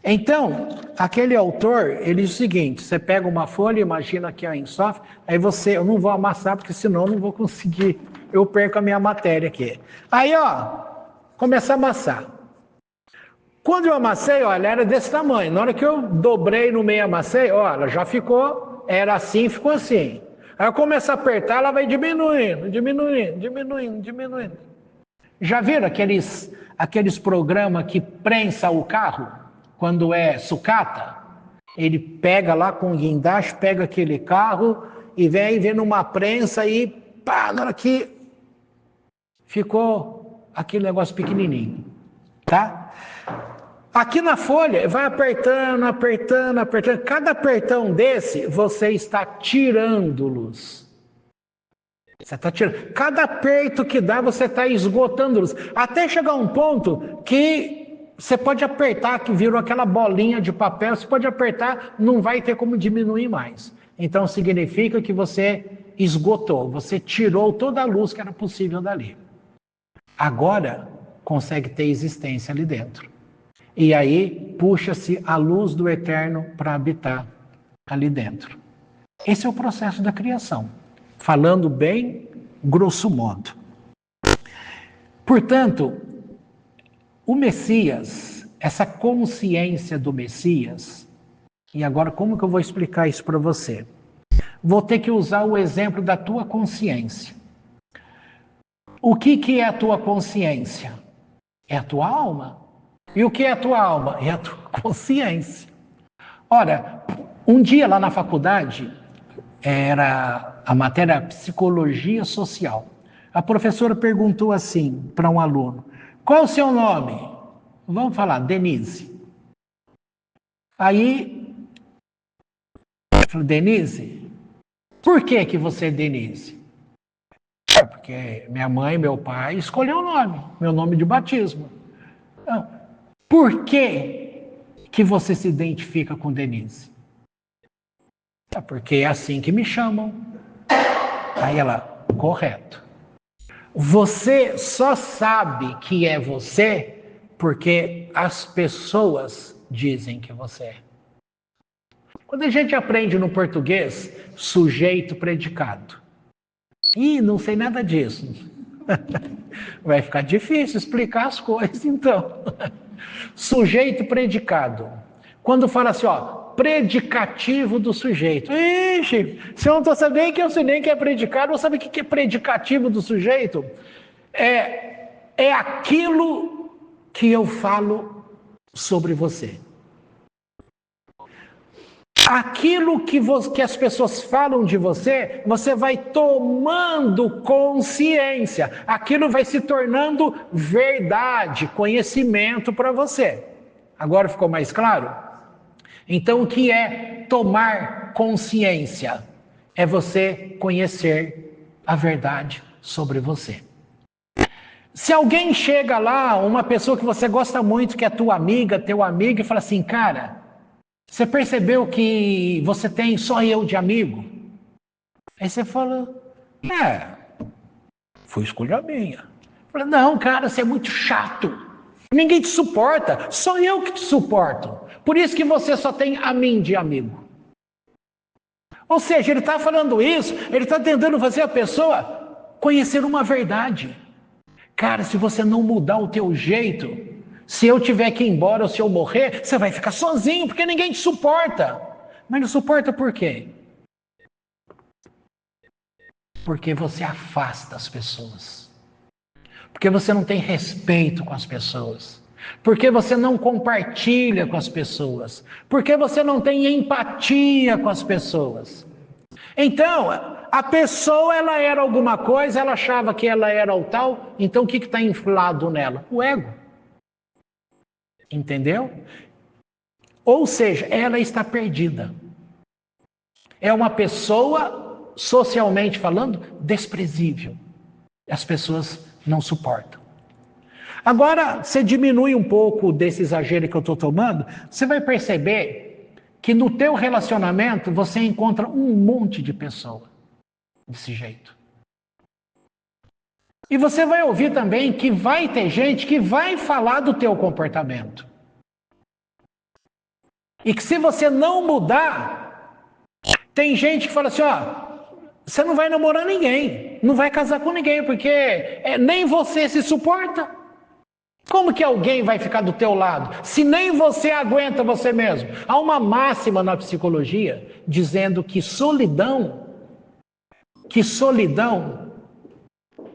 Então, aquele autor, ele diz o seguinte, você pega uma folha, imagina que é em software, aí eu não vou amassar, porque senão eu não vou conseguir, eu perco a minha matéria aqui. Aí, começa a amassar. Quando eu amassei, olha, era desse tamanho. Na hora que eu dobrei no meio e amassei, olha, já ficou, era assim, ficou assim. Aí eu começo a apertar, ela vai diminuindo. Já viram aqueles programas que prensa o carro, quando é sucata? Ele pega lá com o guindaste, pega aquele carro e vem numa prensa e pá, na hora que ficou aquele negócio pequenininho, tá? Aqui na folha, vai apertando. Cada apertão desse, você está tirando luz. Você está tirando. Cada aperto que dá, você está esgotando luz. Até chegar um ponto que você pode apertar, que virou aquela bolinha de papel, você pode apertar, não vai ter como diminuir mais. Então significa que você esgotou, você tirou toda a luz que era possível dali. Agora, consegue ter existência ali dentro. E aí, puxa-se a luz do eterno para habitar ali dentro. Esse é o processo da criação, falando bem grosso modo. Portanto, o Messias, essa consciência do Messias, e agora como que eu vou explicar isso para você? Vou ter que usar o exemplo da tua consciência. O que é a tua consciência? É a tua alma. E o que é a tua alma? É a tua consciência. Ora, um dia lá na faculdade, era a matéria Psicologia Social. A professora perguntou assim para um aluno, qual é o seu nome? Vamos falar, Denise. Aí, eu falei, Denise, por que você é Denise? Porque minha mãe e meu pai escolheram o nome, meu nome de batismo. Por que você se identifica com Denise? Porque é assim que me chamam. Aí ela, correto. Você só sabe que é você porque as pessoas dizem que você é. Quando a gente aprende no português, sujeito, predicado. Não sei nada disso. Vai ficar difícil explicar as coisas, então. Sujeito, predicado. Quando fala assim, predicativo do sujeito. Ixi, se eu não estou sabendo nem que eu sei nem que é predicado, eu sabe o que é predicativo do sujeito? É aquilo que eu falo sobre você. Aquilo que as pessoas falam de você, você vai tomando consciência. Aquilo vai se tornando verdade, conhecimento para você. Agora ficou mais claro? Então, o que é tomar tomar consciência? É você conhecer a verdade sobre você. Se alguém chega lá, uma pessoa que você gosta muito, que é tua amiga, teu amigo, e fala assim, cara, você percebeu que você tem só eu de amigo? Aí você fala, foi escolha minha. Fala, não, cara, você é muito chato. Ninguém te suporta, só eu que te suporto. Por isso que você só tem a mim de amigo. Ou seja, ele está falando isso, ele está tentando fazer a pessoa conhecer uma verdade. Cara, se você não mudar o teu jeito, se eu tiver que ir embora ou se eu morrer, você vai ficar sozinho, porque ninguém te suporta. Mas não suporta por quê? Porque você afasta as pessoas. Porque você não tem respeito com as pessoas. Porque você não compartilha com as pessoas. Porque você não tem empatia com as pessoas. Então, a pessoa, ela era alguma coisa, ela achava que ela era o tal, então o que está inflado nela? O ego. Entendeu? Ou seja, ela está perdida. É uma pessoa, socialmente falando, desprezível. As pessoas não suportam. Agora, você diminui um pouco desse exagero que eu estou tomando, você vai perceber que no teu relacionamento você encontra um monte de pessoa desse jeito. E você vai ouvir também que vai ter gente que vai falar do teu comportamento. E que se você não mudar, tem gente que fala assim, ó, você não vai namorar ninguém, não vai casar com ninguém, porque nem você se suporta. Como que alguém vai ficar do teu lado, se nem você aguenta você mesmo? Há uma máxima na psicologia dizendo que solidão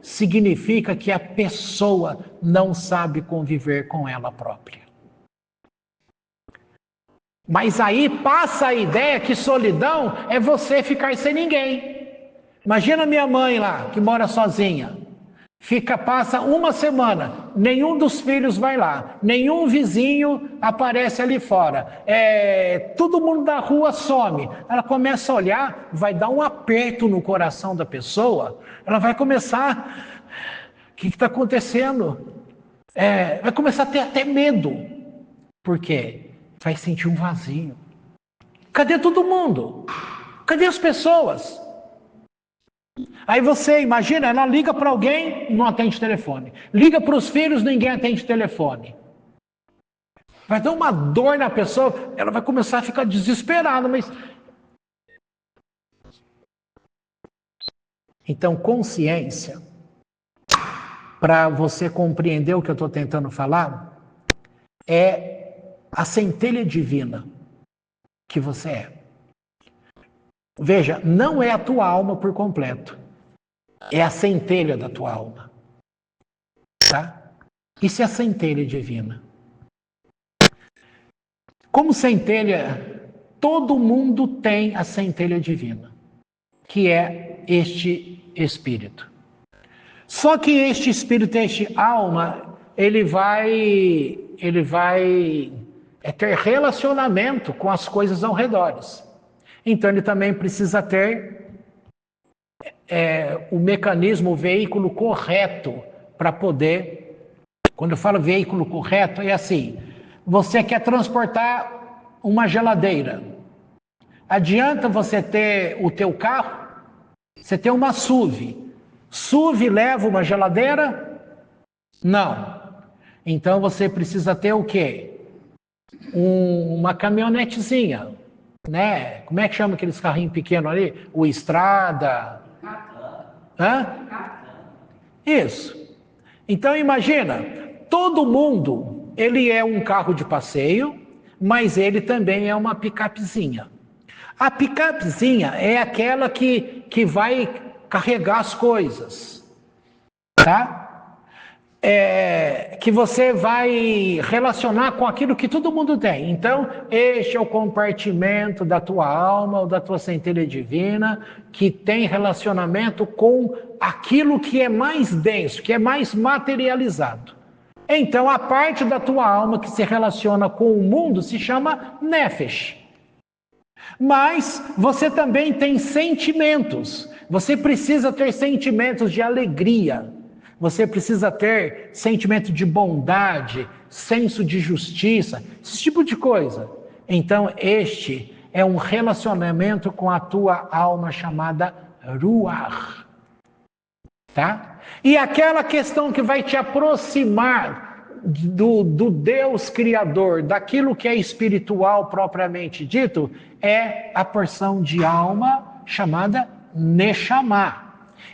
significa que a pessoa não sabe conviver com ela própria. Mas aí passa a ideia que solidão é você ficar sem ninguém. Imagina minha mãe lá, que mora sozinha. Passa uma semana, nenhum dos filhos vai lá, nenhum vizinho aparece ali fora. Todo mundo da rua some. Ela começa a olhar, vai dar um aperto no coração da pessoa. Ela vai começar, o que está acontecendo? Vai começar a ter até medo. Por quê? Vai sentir um vazio. Cadê todo mundo? Cadê as pessoas? Aí você imagina, ela liga para alguém, não atende telefone. Liga para os filhos, ninguém atende telefone. Vai dar uma dor na pessoa, ela vai começar a ficar desesperada, mas... Então, consciência, para você compreender o que eu estou tentando falar, é a centelha divina que você é. Veja, não é a tua alma por completo. É a centelha da tua alma. Tá? Isso é a centelha divina. Como centelha, todo mundo tem a centelha divina, que é este espírito. Só que este espírito, este alma, ele vai ter relacionamento com as coisas ao redor. Então ele também precisa ter o mecanismo, o veículo correto para poder... Quando eu falo veículo correto, é assim, você quer transportar uma geladeira. Adianta você ter o teu carro? Você tem uma SUV. SUV leva uma geladeira? Não. Então você precisa ter o quê? Uma caminhonetezinha, né? Como é que chama aqueles carrinhos pequenos ali? O Estrada. Hã? Isso. Então imagina, todo mundo, ele é um carro de passeio, mas ele também é uma picapezinha. A picapezinha é aquela que vai carregar as coisas, tá? Que você vai relacionar com aquilo que todo mundo tem. Então, este é o compartimento da tua alma ou da tua centelha divina que tem relacionamento com aquilo que é mais denso, que é mais materializado. Então, a parte da tua alma que se relaciona com o mundo se chama Nefesh. Mas você também tem sentimentos. Você precisa ter sentimentos de alegria. Você precisa ter sentimento de bondade, senso de justiça, esse tipo de coisa. Então, este é um relacionamento com a tua alma chamada Ruach. Tá? E aquela questão que vai te aproximar do Deus Criador, daquilo que é espiritual propriamente dito, é a porção de alma chamada Neshama.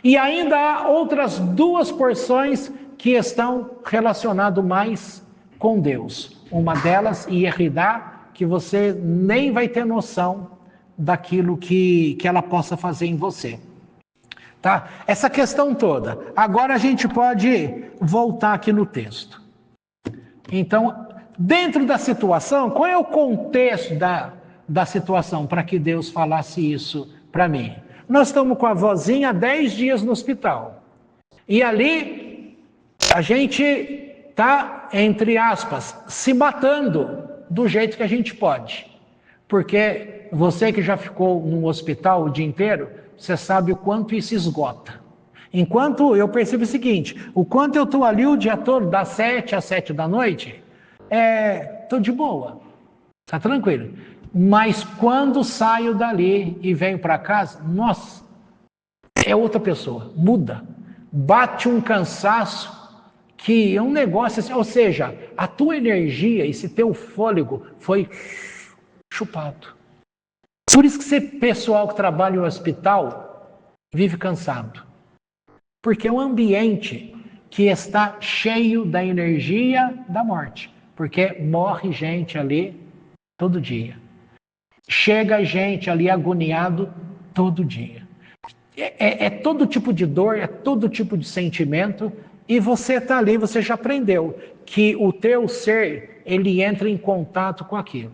E ainda há outras duas porções que estão relacionadas mais com Deus. Uma delas, Yeridá, que você nem vai ter noção daquilo que ela possa fazer em você. Tá? Essa questão toda. Agora a gente pode voltar aqui no texto. Então, dentro da situação, qual é o contexto da situação para que Deus falasse isso para mim? Nós estamos com a vozinha há 10 dias no hospital. E ali a gente está, entre aspas, se matando do jeito que a gente pode. Porque você que já ficou no hospital o dia inteiro, você sabe o quanto isso esgota. Enquanto eu percebo o seguinte, o quanto eu estou ali o dia todo, das 7 às 7 da noite, estou de boa, está tranquilo. Mas quando saio dali e venho para casa, nossa, é outra pessoa, muda. Bate um cansaço que é um negócio assim, ou seja, a tua energia, esse teu fôlego foi chupado. Por isso que esse pessoal que trabalha no hospital vive cansado. Porque é um ambiente que está cheio da energia da morte. Porque morre gente ali todo dia. Chega gente ali agoniado todo dia. É todo tipo de dor, é todo tipo de sentimento. E você está ali, você já aprendeu que o teu ser, ele entra em contato com aquilo.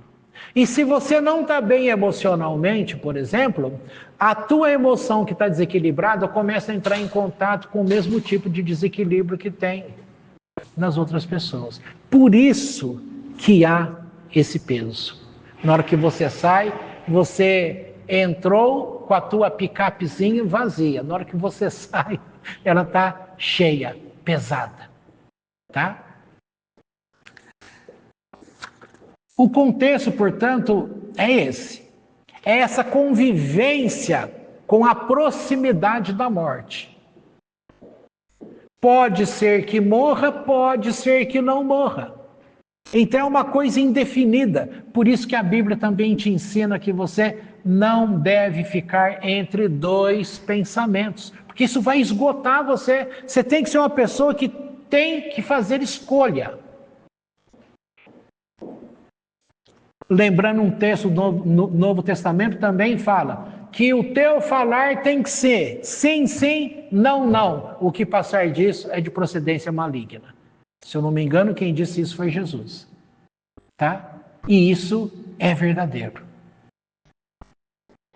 E se você não está bem emocionalmente, por exemplo, a tua emoção que está desequilibrada começa a entrar em contato com o mesmo tipo de desequilíbrio que tem nas outras pessoas. Por isso que há esse peso. Na hora que você sai, você entrou com a tua picapezinha vazia. Na hora que você sai, ela está cheia, pesada. Tá? O contexto, portanto, é esse. É essa convivência com a proximidade da morte. Pode ser que morra, pode ser que não morra. Então é uma coisa indefinida. Por isso que a Bíblia também te ensina que você não deve ficar entre dois pensamentos. Porque isso vai esgotar você. Você tem que ser uma pessoa que tem que fazer escolha. Lembrando um texto do Novo Testamento também fala que o teu falar tem que ser sim, sim, não, não. O que passar disso é de procedência maligna. Se eu não me engano, quem disse isso foi Jesus. Tá? E isso é verdadeiro.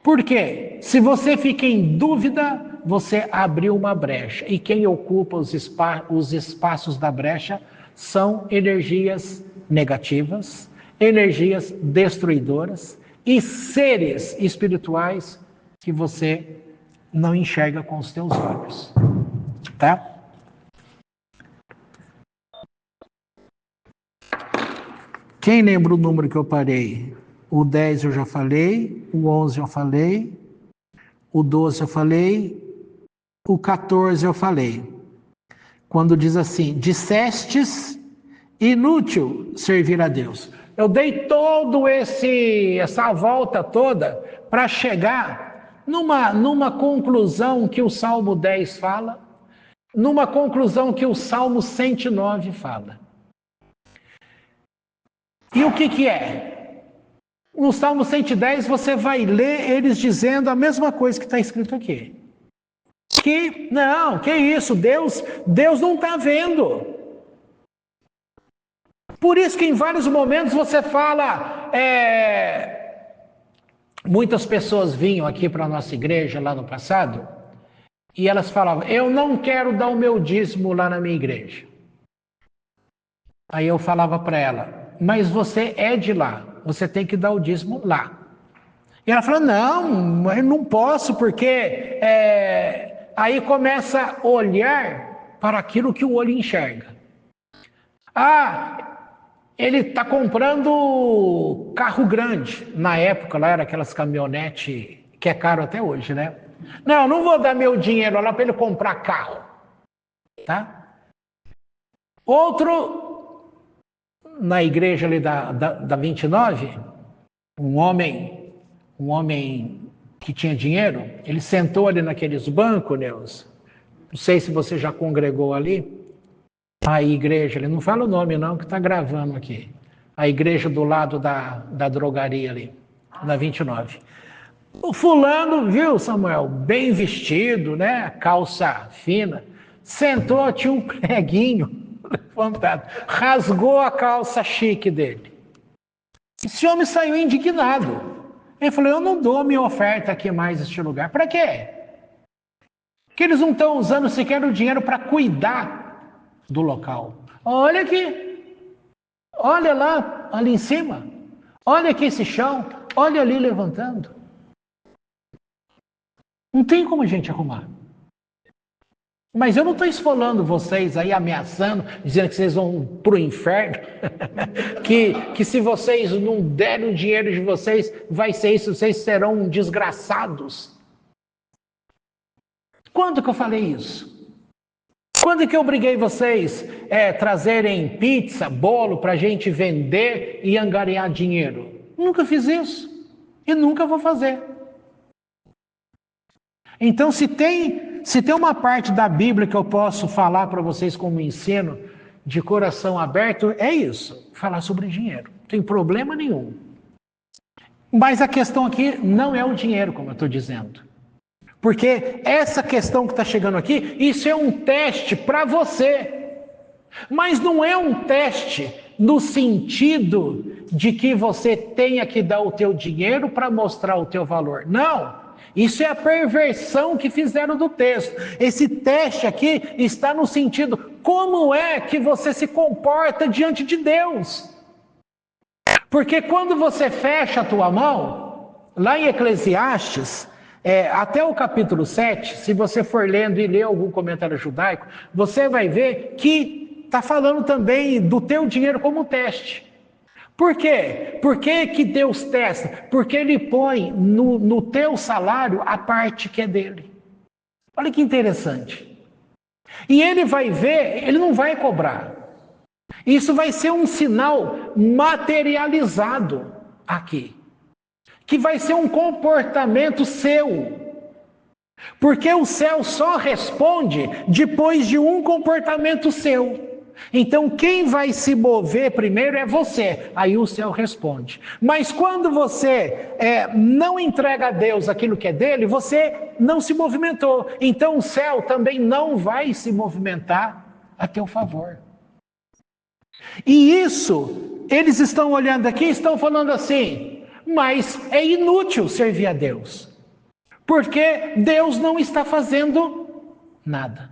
Por quê? Se você fica em dúvida, você abriu uma brecha. E quem ocupa os espaços da brecha são energias negativas, energias destruidoras e seres espirituais que você não enxerga com os teus olhos. Tá? Quem lembra o número que eu parei? O 10 eu já falei, o 11 eu falei, o 12 eu falei, o 14 eu falei. Quando diz assim, dissestes inútil servir a Deus. Eu dei todo essa volta toda para chegar numa conclusão que o Salmo 10 fala, numa conclusão que o Salmo 109 fala. E o que é? No Salmo 110 você vai ler eles dizendo a mesma coisa que está escrito aqui. Que isso, Deus não está vendo. Por isso que em vários momentos você fala, muitas pessoas vinham aqui para a nossa igreja lá no passado, e elas falavam, eu não quero dar o meu dízimo lá na minha igreja. Aí eu falava para ela, mas você é de lá, você tem que dar o dízimo lá. E ela fala, não, eu não posso, porque aí começa a olhar para aquilo que o olho enxerga. Ah, ele está comprando carro grande. Na época lá era aquelas caminhonetes que é caro até hoje, né? Não, não vou dar meu dinheiro lá para ele comprar carro, tá? Outro, na igreja ali da 29, um homem que tinha dinheiro, ele sentou ali naqueles bancos, Neus. Não sei se você já congregou ali. A igreja, ele não fala o nome não, que está gravando aqui. A igreja do lado da drogaria ali, na 29. O fulano, viu, Samuel, bem vestido, né? Calça fina. Sentou, tinha um preguinho levantado. Rasgou a calça chique dele. Esse homem saiu indignado. Ele falou, eu não dou minha oferta aqui mais neste lugar. Para quê? Porque eles não estão usando sequer o dinheiro para cuidar do local. Olha aqui. Olha lá, ali em cima. Olha aqui esse chão. Olha ali levantando. Não tem como a gente arrumar. Mas eu não estou esfolando vocês aí, ameaçando, dizendo que vocês vão para o inferno, que se vocês não derem o dinheiro de vocês, vai ser isso, vocês serão desgraçados. Quando que eu falei isso? Quando que eu obriguei vocês a trazerem pizza, bolo para a gente vender e angariar dinheiro? Nunca fiz isso e nunca vou fazer. Então, se tem uma parte da Bíblia que eu posso falar para vocês como ensino, de coração aberto, é isso, falar sobre dinheiro. Não tem problema nenhum. Mas a questão aqui não é o dinheiro, como eu estou dizendo. Porque essa questão que está chegando aqui, isso é um teste para você. Mas não é um teste no sentido de que você tenha que dar o teu dinheiro para mostrar o teu valor. Não. Isso é a perversão que fizeram do texto. Esse teste aqui está no sentido, como é que você se comporta diante de Deus? Porque quando você fecha a tua mão, lá em Eclesiastes, até o capítulo 7, se você for lendo e ler algum comentário judaico, você vai ver que está falando também do teu dinheiro como teste. Por quê? Por que Deus testa? Porque Ele põe no teu salário a parte que é dele. Olha que interessante. E Ele vai ver, Ele não vai cobrar. Isso vai ser um sinal materializado aqui. Que vai ser um comportamento seu. Porque o céu só responde depois de um comportamento seu. Então quem vai se mover primeiro é você, aí o céu responde. Mas quando você não entrega a Deus aquilo que é dele, você não se movimentou. Então o céu também não vai se movimentar a teu favor. E isso, eles estão olhando aqui e estão falando assim, mas é inútil servir a Deus. Porque Deus não está fazendo nada.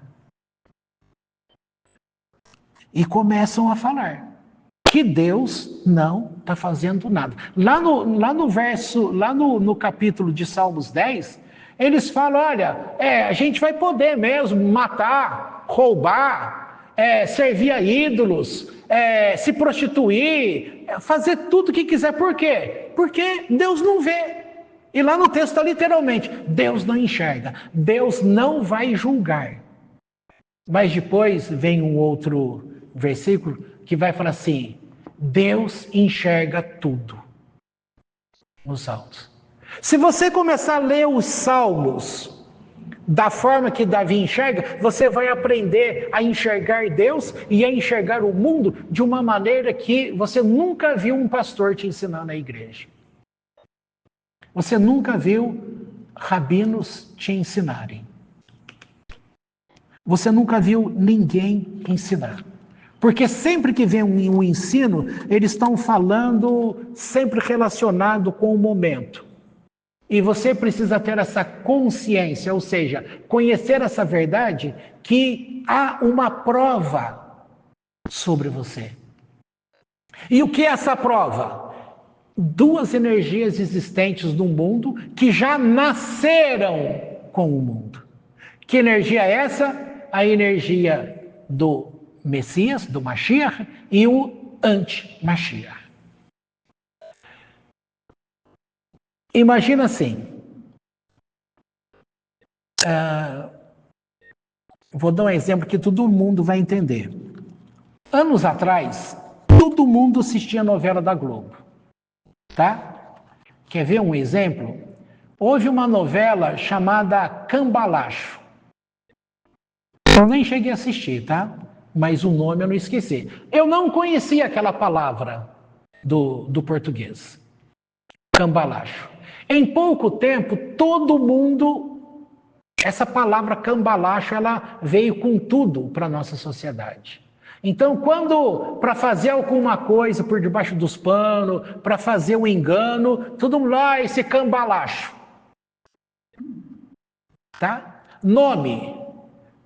E começam a falar que Deus não está fazendo nada. Lá no capítulo de Salmos 10, eles falam, olha, a gente vai poder mesmo matar, roubar, servir a ídolos, se prostituir, fazer tudo o que quiser. Por quê? Porque Deus não vê. E lá no texto está literalmente, Deus não enxerga, Deus não vai julgar. Mas depois vem um outro versículo que vai falar assim, Deus enxerga tudo nos salmos. Se você começar a ler os salmos da forma que Davi enxerga, você vai aprender a enxergar Deus e a enxergar o mundo de uma maneira que você nunca viu um pastor te ensinar na igreja. Você nunca viu rabinos te ensinarem. Você nunca viu ninguém ensinar. Porque sempre que vem um ensino, eles estão falando sempre relacionado com o momento. E você precisa ter essa consciência, ou seja, conhecer essa verdade, que há uma prova sobre você. E o que é essa prova? duas energias existentes no mundo que já nasceram com o mundo. Que energia é essa? A energia do Messias, do Mashiach, e o anti-Mashiach. Imagina assim, vou dar um exemplo que todo mundo vai entender. Anos atrás, todo mundo assistia a novela da Globo, tá? Quer ver um exemplo? Houve uma novela chamada Cambalacho. Eu nem cheguei a assistir, tá? Mas o nome eu não esqueci. Eu não conhecia aquela palavra do português. Cambalacho. Em pouco tempo, todo mundo... Essa palavra cambalacho, ela veio com tudo para a nossa sociedade. Então, quando, para fazer alguma coisa por debaixo dos panos, para fazer um engano, todo mundo lá, esse cambalacho. Tá? Nome.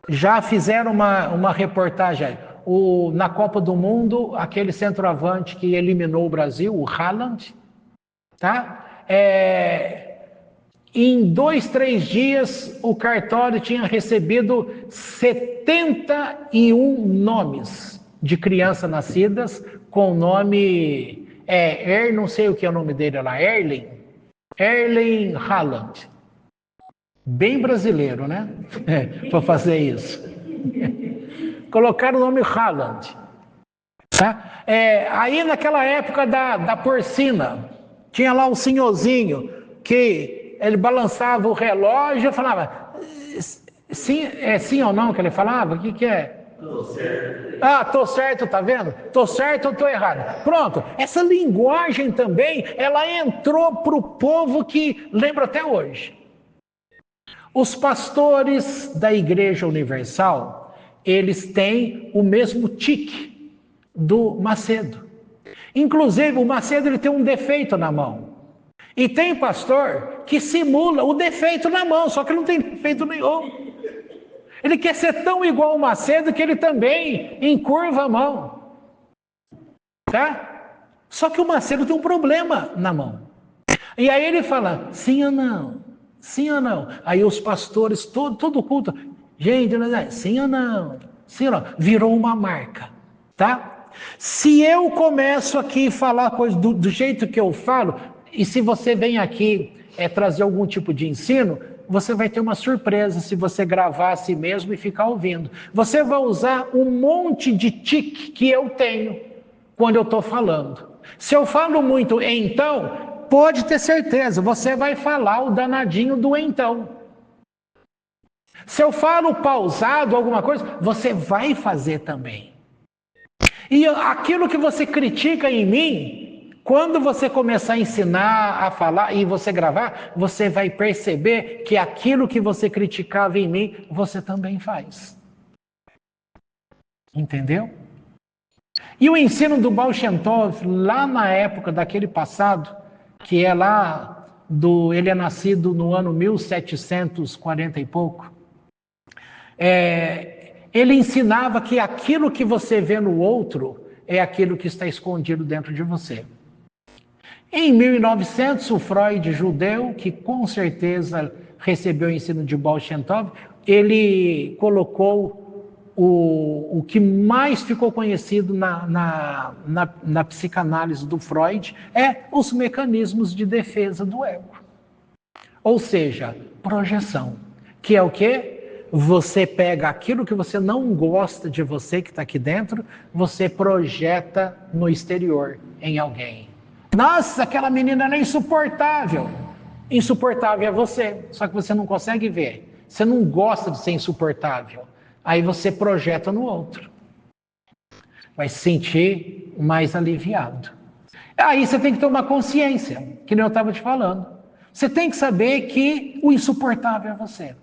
Já fizeram uma reportagem na Copa do Mundo, aquele centroavante que eliminou o Brasil, o Haaland, tá? Em 2, 3 dias, o cartório tinha recebido 71 nomes de crianças nascidas com o nome, não sei o que é o nome dele lá, Erling Haaland. Bem brasileiro, né? Para fazer isso. Colocaram o nome Haaland. Tá? Aí naquela época da porcina, tinha lá um senhorzinho que ele balançava o relógio e falava, sim ou não que ele falava? O que é? Tô certo. Ah, tô certo, tá vendo? Tô certo ou tô errado? Pronto, essa linguagem também, ela entrou para o povo que lembra até hoje. Os pastores da Igreja Universal, eles têm o mesmo tique do Macedo. Inclusive, o Macedo ele tem um defeito na mão. E tem pastor que simula o defeito na mão, só que não tem defeito nenhum. Ele quer ser tão igual ao Macedo que ele também encurva a mão. Tá? Só que o Macedo tem um problema na mão. E aí ele fala, sim ou não? Sim ou não? Aí os pastores, todo culto, gente, sim ou não? Sim ou não? Virou uma marca, tá? Se eu começo aqui a falar coisa do jeito que eu falo, e se você vem aqui trazer algum tipo de ensino, você vai ter uma surpresa se você gravar a si mesmo e ficar ouvindo. Você vai usar um monte de tique que eu tenho quando eu estou falando. Se eu falo muito então, pode ter certeza, você vai falar o danadinho do então. Se eu falo pausado alguma coisa, você vai fazer também. E aquilo que você critica em mim, quando você começar a ensinar, a falar e você gravar, você vai perceber que aquilo que você criticava em mim, você também faz. Entendeu? E o ensino do Baal Shem Tov, lá na época daquele passado, que é lá, ele é nascido no ano 1740 e pouco, ele ensinava que aquilo que você vê no outro é aquilo que está escondido dentro de você. Em 1900, o Freud judeu, que com certeza recebeu o ensino de Baal Shem Tov, ele colocou o que mais ficou conhecido na psicanálise do Freud, os mecanismos de defesa do ego. Ou seja, projeção, que é o quê? Você pega aquilo que você não gosta de você, que está aqui dentro, você projeta no exterior, em alguém. Nossa, aquela menina era insuportável. Insuportável é você, só que você não consegue ver. Você não gosta de ser insuportável. Aí você projeta no outro. Vai se sentir mais aliviado. Aí você tem que tomar consciência, que nem eu estava te falando. Você tem que saber que o insuportável é você.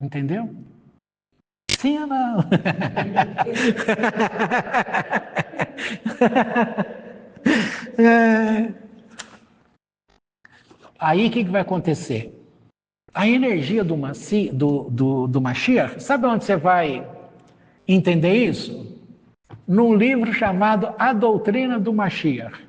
Entendeu? Sim ou não? Aí o que vai acontecer? A energia do Mashiach, sabe onde você vai entender isso? Num livro chamado A Doutrina do Mashiach.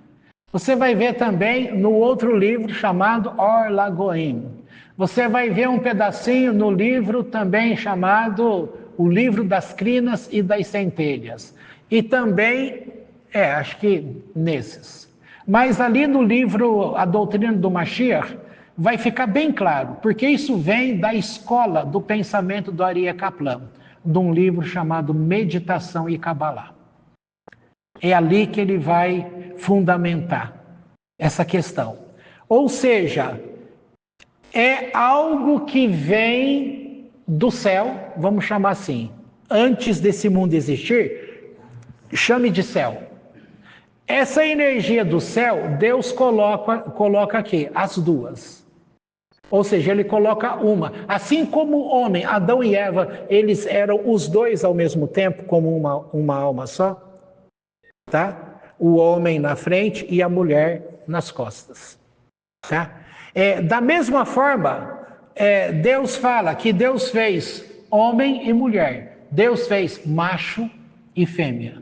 Você vai ver também no outro livro chamado Or Lagoim. Você vai ver um pedacinho no livro também chamado O Livro das Crinas e das Centelhas. E também, acho que nesses. Mas ali no livro A Doutrina do Mashiach, vai ficar bem claro, porque isso vem da escola do pensamento do Aryeh Kaplan, de um livro chamado Meditação e Kabbalah. É ali que ele vai fundamentar essa questão. Ou seja, é algo que vem do céu, vamos chamar assim, antes desse mundo existir, chame de céu. Essa energia do céu, Deus coloca aqui, as duas. Ou seja, ele coloca uma. Assim como o homem, Adão e Eva, eles eram os dois ao mesmo tempo, como uma alma só. Tá? O homem na frente e a mulher nas costas. Tá? Da mesma forma, Deus fala que Deus fez homem e mulher. Deus fez macho e fêmea.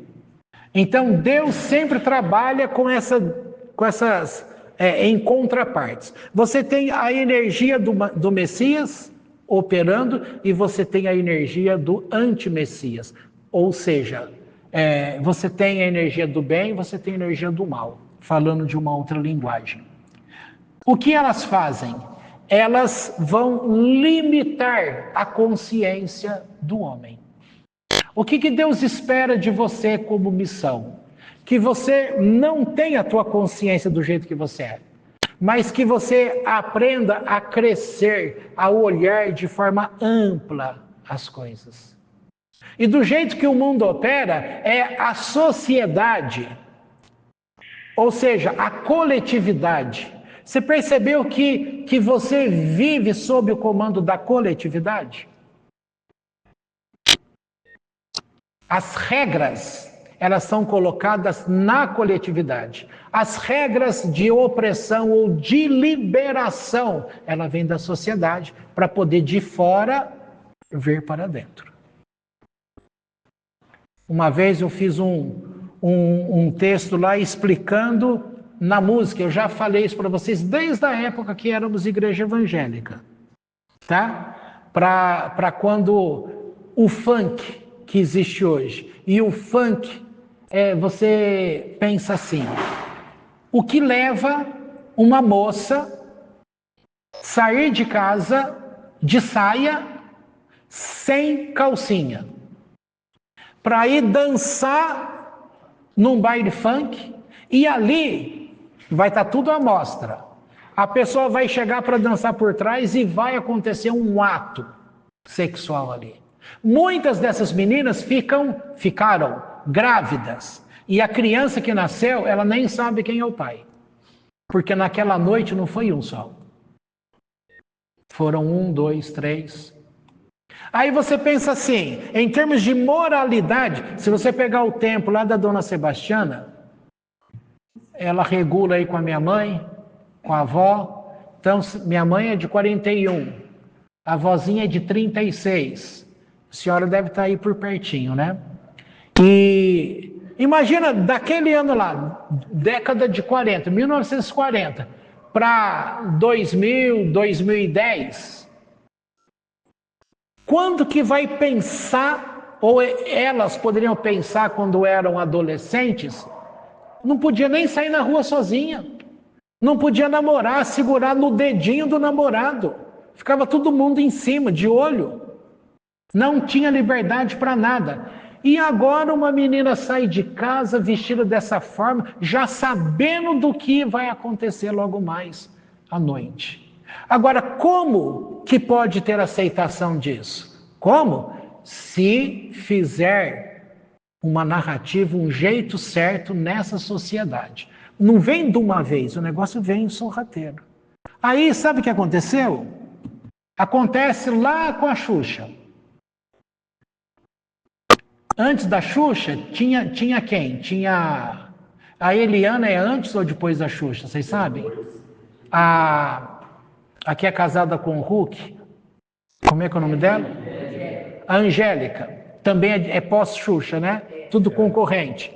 Então, Deus sempre trabalha com essas em contrapartes. Você tem a energia do Messias operando e você tem a energia do anti-Messias. Ou seja, você tem a energia do bem, você tem a energia do mal, falando de uma outra linguagem. O que elas fazem? Elas vão limitar a consciência do homem. O que Deus espera de você como missão? Que você não tenha a tua consciência do jeito que você é, mas que você aprenda a crescer, a olhar de forma ampla as coisas. E do jeito que o mundo opera, é a sociedade, ou seja, a coletividade. Você percebeu que você vive sob o comando da coletividade? As regras, elas são colocadas na coletividade. As regras de opressão ou de liberação, ela vem da sociedade para poder de fora vir para dentro. Uma vez eu fiz um texto lá explicando na música, eu já falei isso para vocês desde a época que éramos igreja evangélica, tá? Para quando o funk que existe hoje, e o funk, você pensa assim, o que leva uma moça sair de casa de saia sem calcinha, para ir dançar num baile funk, e ali vai estar tudo à mostra. A pessoa vai chegar para dançar por trás e vai acontecer um ato sexual ali. Muitas dessas meninas ficaram grávidas, e a criança que nasceu, ela nem sabe quem é o pai, porque naquela noite não foi um só. Foram 1, 2, 3... Aí você pensa assim, em termos de moralidade, se você pegar o tempo lá da Dona Sebastiana, ela regula aí com a minha mãe, com a avó. Então, minha mãe é de 41, a vozinha é de 36. A senhora deve estar aí por pertinho, né? E imagina, daquele ano lá, década de 40, 1940, para 2000, 2010... Quando que vai pensar, ou elas poderiam pensar quando eram adolescentes, não podia nem sair na rua sozinha, não podia namorar, segurar no dedinho do namorado, ficava todo mundo em cima, de olho, não tinha liberdade para nada. E agora uma menina sai de casa vestida dessa forma, já sabendo do que vai acontecer logo mais à noite. Agora, como que pode ter aceitação disso? Como? Se fizer uma narrativa, um jeito certo nessa sociedade. Não vem de uma vez, o negócio vem sorrateiro. Aí, sabe o que aconteceu? Acontece lá com a Xuxa. Antes da Xuxa, tinha quem? Tinha... A Eliana é antes ou depois da Xuxa, vocês sabem? A que é casada com o Hulk, como é que é o nome dela? A Angélica, também é pós-Xuxa, né? Tudo concorrente.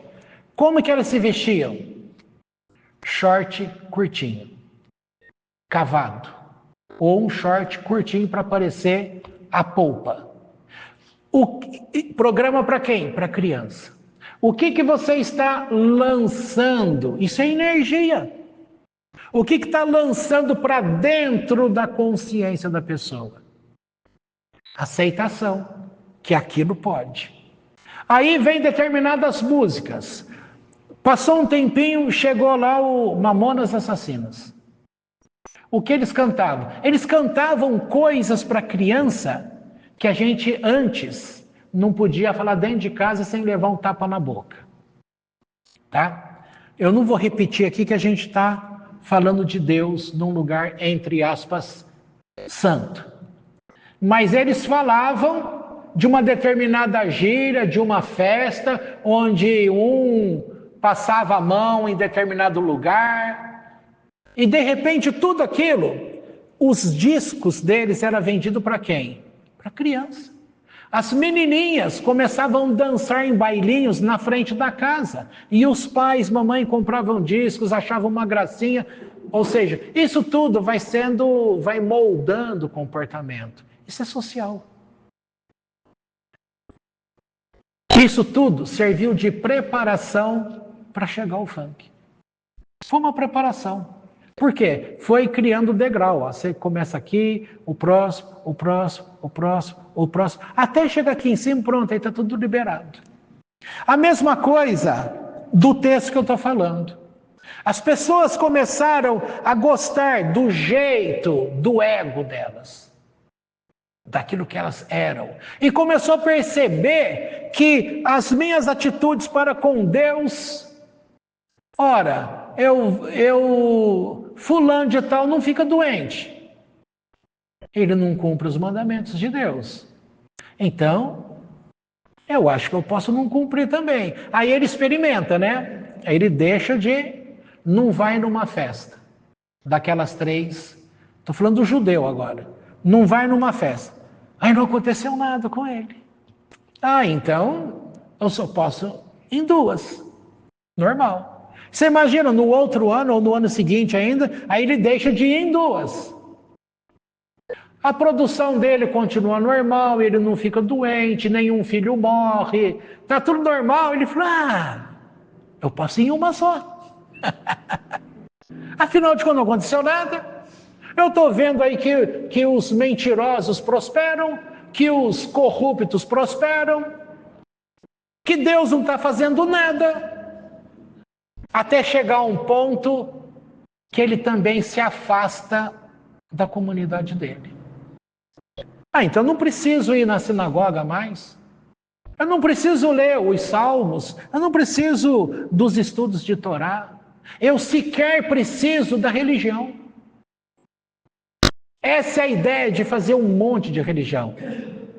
Como que elas se vestiam? short curtinho, cavado, ou um short curtinho para aparecer a polpa. Programa para quem? Para criança. O que você está lançando? Isso é energia. O que está lançando para dentro da consciência da pessoa? Aceitação, que aquilo pode. Aí vem determinadas músicas. Passou um tempinho, chegou lá o Mamonas Assassinas. O que eles cantavam? Eles cantavam coisas para criança que a gente antes não podia falar dentro de casa sem levar um tapa na boca. Tá? Eu não vou repetir aqui que a gente está falando de Deus num lugar, entre aspas, santo. Mas eles falavam de uma determinada gíria, de uma festa, onde um passava a mão em determinado lugar, e de repente tudo aquilo, os discos deles eram vendidos para quem? Para criança. As menininhas começavam a dançar em bailinhos na frente da casa, e os pais, mamãe, compravam discos, achavam uma gracinha, ou seja, isso tudo vai moldando o comportamento. Isso é social. Isso tudo serviu de preparação para chegar ao funk. Foi uma preparação. Por quê? Foi criando degrau. Ó. Você começa aqui, o próximo, o próximo, o próximo, o próximo. Até chegar aqui em cima, pronto, aí está tudo liberado. A mesma coisa do texto que eu estou falando. As pessoas começaram a gostar do jeito, do ego delas. Daquilo que elas eram. E começou a perceber que as minhas atitudes para com Deus... Ora, fulano de tal não fica doente. Ele não cumpre os mandamentos de Deus. Então, eu acho que eu posso não cumprir também. Aí ele experimenta, né? Aí ele deixa não vai numa festa. Daquelas 3, estou falando do judeu agora. Não vai numa festa. Aí não aconteceu nada com ele. Então, eu só posso em 2. Normal. Você imagina, no outro ano ou no ano seguinte ainda, aí ele deixa de ir em 2. A produção dele continua normal, ele não fica doente, nenhum filho morre, tá tudo normal. Ele fala, eu posso ir em uma só. Afinal de contas, não aconteceu nada. Eu estou vendo aí que os mentirosos prosperam, que os corruptos prosperam, que Deus não está fazendo nada. Até chegar a um ponto que ele também se afasta da comunidade dele. Então eu não preciso ir na sinagoga mais. Eu não preciso ler os salmos. Eu não preciso dos estudos de Torá. Eu sequer preciso da religião. Essa é a ideia de fazer um monte de religião.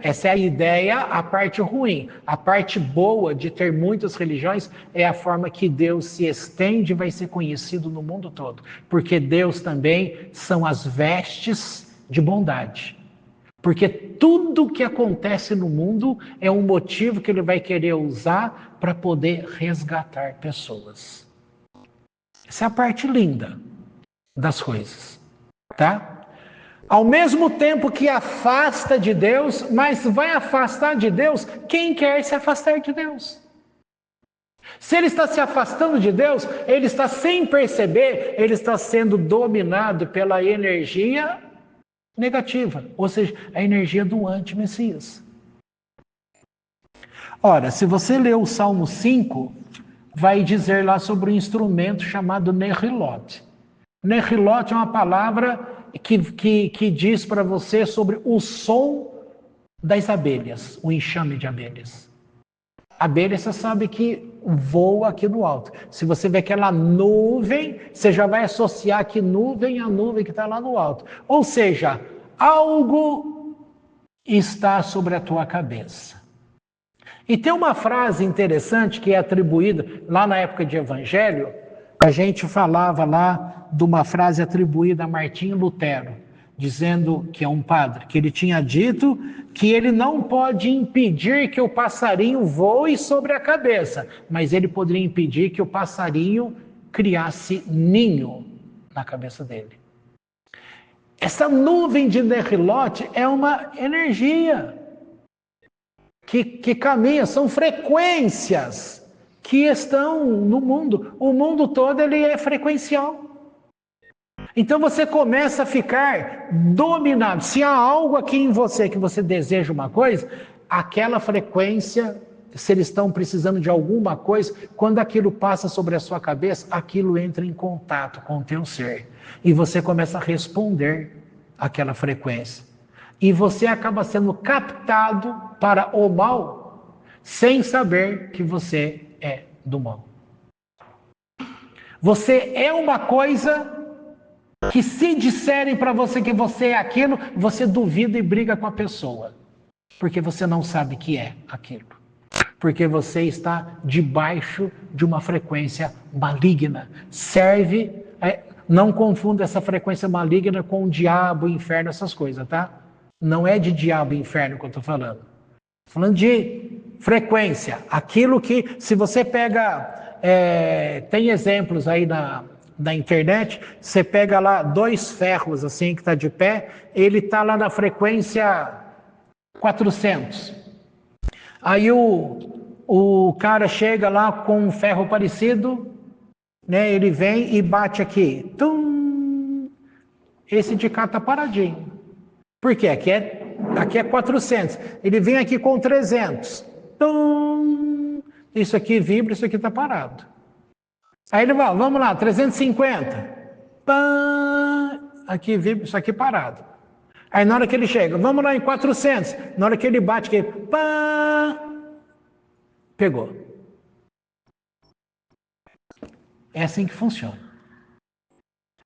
Essa é a ideia, a parte ruim. A parte boa de ter muitas religiões é a forma que Deus se estende e vai ser conhecido no mundo todo. Porque Deus também são as vestes de bondade. Porque tudo que acontece no mundo é um motivo que ele vai querer usar para poder resgatar pessoas. Essa é a parte linda das coisas, tá? Ao mesmo tempo que afasta de Deus, mas vai afastar de Deus quem quer se afastar de Deus. Se ele está se afastando de Deus, ele está sem perceber, ele está sendo dominado pela energia negativa, ou seja, a energia do anti-Messias. Ora, se você ler o Salmo 5, vai dizer lá sobre um instrumento chamado Nehilot. Nehilot é uma palavra que diz para você sobre o som das abelhas, o enxame de abelhas. Abelha, você sabe que voa aqui no alto. Se você vê aquela nuvem, você já vai associar que nuvem à nuvem que está lá no alto. Ou seja, algo está sobre a tua cabeça. E tem uma frase interessante que é atribuída, lá na época de Evangelho, a gente falava lá de uma frase atribuída a Martinho Lutero, dizendo que é um padre, que ele tinha dito que ele não pode impedir que o passarinho voe sobre a cabeça, mas ele poderia impedir que o passarinho criasse ninho na cabeça dele. Essa nuvem de Nehilot é uma energia que caminha, são frequências que estão no mundo. O mundo todo ele é frequencial. Então você começa a ficar dominado. Se há algo aqui em você que você deseja uma coisa, aquela frequência, se eles estão precisando de alguma coisa, quando aquilo passa sobre a sua cabeça, aquilo entra em contato com o teu ser. E você começa a responder àquela frequência. E você acaba sendo captado para o mal, sem saber que você é do mal. Você é uma coisa que, se disserem para você que você é aquilo, você duvida e briga com a pessoa. Porque você não sabe que é aquilo. Porque você está debaixo de uma frequência maligna. Não confunda essa frequência maligna com o diabo, o inferno, essas coisas, tá? Não é de diabo e inferno que eu estou falando. Estou falando de frequência. Aquilo que, se você pega, tem exemplos aí na internet, você pega lá 2 ferros assim que está de pé, ele está lá na frequência 400. Aí o cara chega lá com um ferro parecido, né? Ele vem e bate aqui. Tum! Esse de cá está paradinho. Por quê? Aqui é 400. Ele vem aqui com 300. Tum! Isso aqui vibra, isso aqui está parado. Aí ele vai, vamos lá, 350. Pã! Aqui vibra, isso aqui parado. Aí na hora que ele chega, vamos lá em 400. Na hora que ele bate aqui, pã! Pegou. É assim que funciona.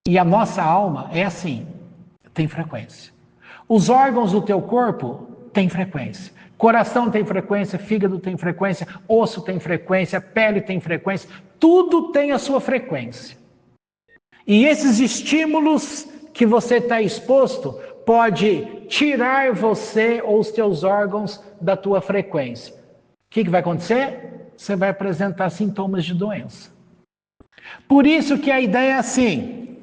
E a nossa alma é assim, tem frequência. Os órgãos do teu corpo têm frequência. Coração tem frequência, fígado tem frequência, osso tem frequência, pele tem frequência. Tudo tem a sua frequência. E esses estímulos que você está exposto pode tirar você ou os teus órgãos da tua frequência. O que vai acontecer? Você vai apresentar sintomas de doença. Por isso que a ideia é assim.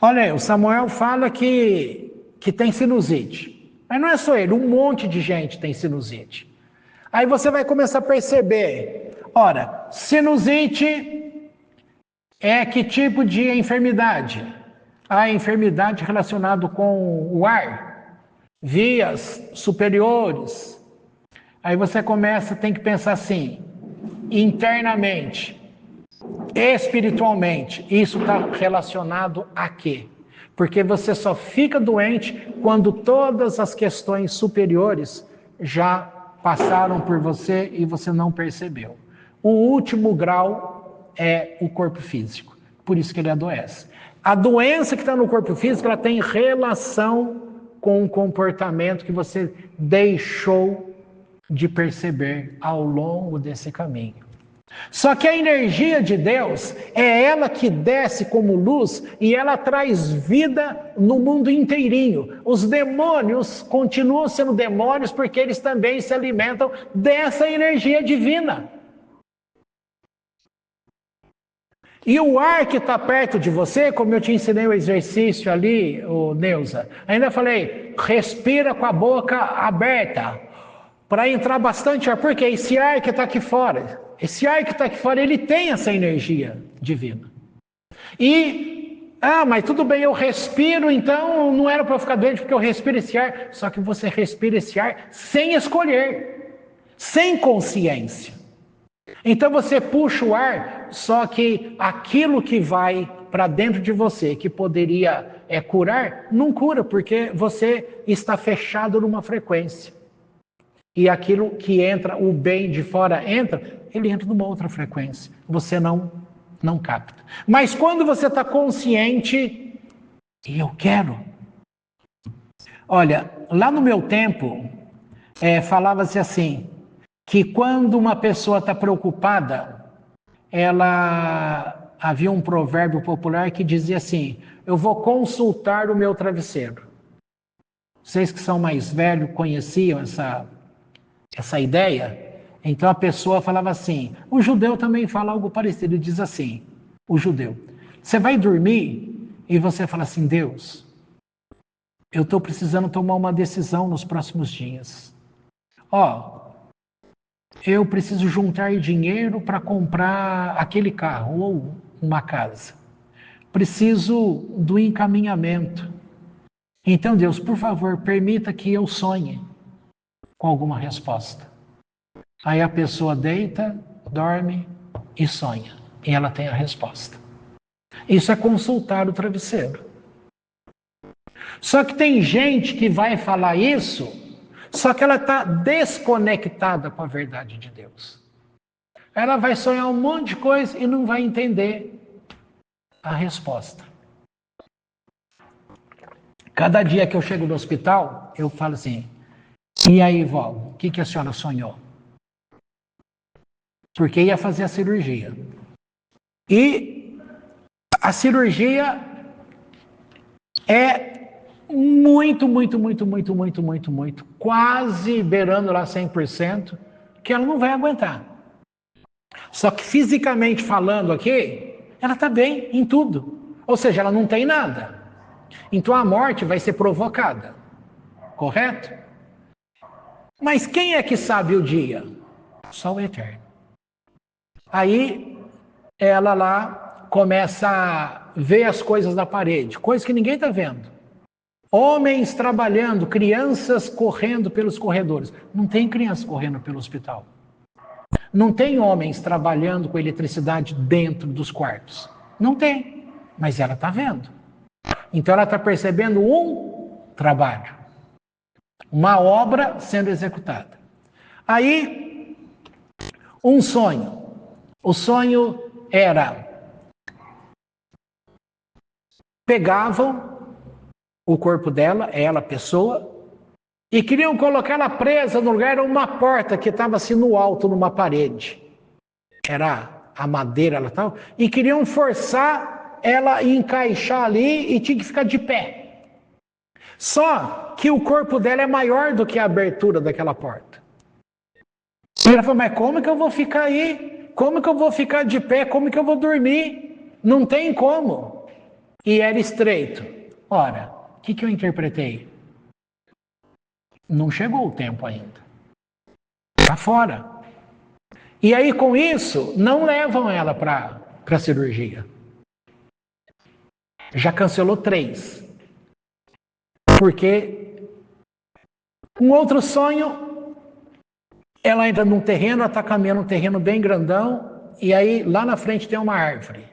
Olha aí, o Samuel fala que tem sinusite. Mas não é só ele, um monte de gente tem sinusite. Aí você vai começar a perceber, ora, sinusite é que tipo de enfermidade? A enfermidade relacionada com o ar, vias superiores. Aí você tem que pensar assim, internamente, espiritualmente, isso está relacionado a quê? Porque você só fica doente quando todas as questões superiores já passaram por você e você não percebeu. O último grau é o corpo físico, por isso que ele adoece. A doença que está no corpo físico, ela tem relação com o comportamento que você deixou de perceber ao longo desse caminho. Só que a energia de Deus é ela que desce como luz e ela traz vida no mundo inteirinho. Os demônios continuam sendo demônios porque eles também se alimentam dessa energia divina. E o ar que está perto de você, como eu te ensinei o exercício ali, Neuza, ainda falei, respira com a boca aberta para entrar bastante ar, porque esse ar que está aqui fora... Esse ar que está aqui fora, ele tem essa energia divina. Mas tudo bem, eu respiro, então não era para eu ficar doente porque eu respiro esse ar. Só que você respira esse ar sem escolher, sem consciência. Então você puxa o ar, só que aquilo que vai para dentro de você, que poderia curar, não cura, porque você está fechado numa frequência. E aquilo que entra, o bem de fora entra, ele entra numa outra frequência. Você não capta. Mas quando você está consciente, e eu quero. Olha, lá no meu tempo, falava-se assim, que quando uma pessoa está preocupada, havia um provérbio popular que dizia assim, eu vou consultar o meu travesseiro. Vocês que são mais velhos conheciam essa ideia? Então a pessoa falava assim, o judeu também fala algo parecido, ele diz assim, o judeu. Você vai dormir e você fala assim, Deus, eu estou precisando tomar uma decisão nos próximos dias. Eu preciso juntar dinheiro para comprar aquele carro ou uma casa. Preciso do encaminhamento. Então, Deus, por favor, permita que eu sonhe com alguma resposta. Aí a pessoa deita, dorme e sonha. E ela tem a resposta. Isso é consultar o travesseiro. Só que tem gente que vai falar isso, só que ela está desconectada com a verdade de Deus. Ela vai sonhar um monte de coisa e não vai entender a resposta. Cada dia que eu chego no hospital, eu falo assim, e aí, vó, o que a senhora sonhou? Porque ia fazer a cirurgia. E a cirurgia é muito, quase beirando lá 100%, que ela não vai aguentar. Só que fisicamente falando aqui, ela está bem em tudo. Ou seja, ela não tem nada. Então a morte vai ser provocada. Correto? Mas quem é que sabe o dia? Só o Eterno. Aí ela lá começa a ver as coisas na parede, coisas que ninguém está vendo. Homens trabalhando, crianças correndo pelos corredores. Não tem criança correndo pelo hospital. Não tem homens trabalhando com eletricidade dentro dos quartos. Não tem, mas ela está vendo. Então ela está percebendo um trabalho, uma obra sendo executada. Aí, um sonho. O sonho era: pegavam o corpo dela, ela, pessoa, e queriam colocar ela presa no lugar, era uma porta que estava assim no alto, numa parede. Era a madeira, ela estava, e queriam forçar ela a encaixar ali e tinha que ficar de pé. Só que o corpo dela é maior do que a abertura daquela porta. E ela falou, mas como que eu vou ficar aí? Como que eu vou ficar de pé? Como que eu vou dormir? Não tem como. E era estreito. Ora, o que eu interpretei? Não chegou o tempo ainda. Está fora. E aí, com isso, não levam ela para a cirurgia. Já cancelou 3. Porque um outro sonho, ela entra num terreno, ela está caminhando num terreno bem grandão, e aí lá na frente tem uma árvore.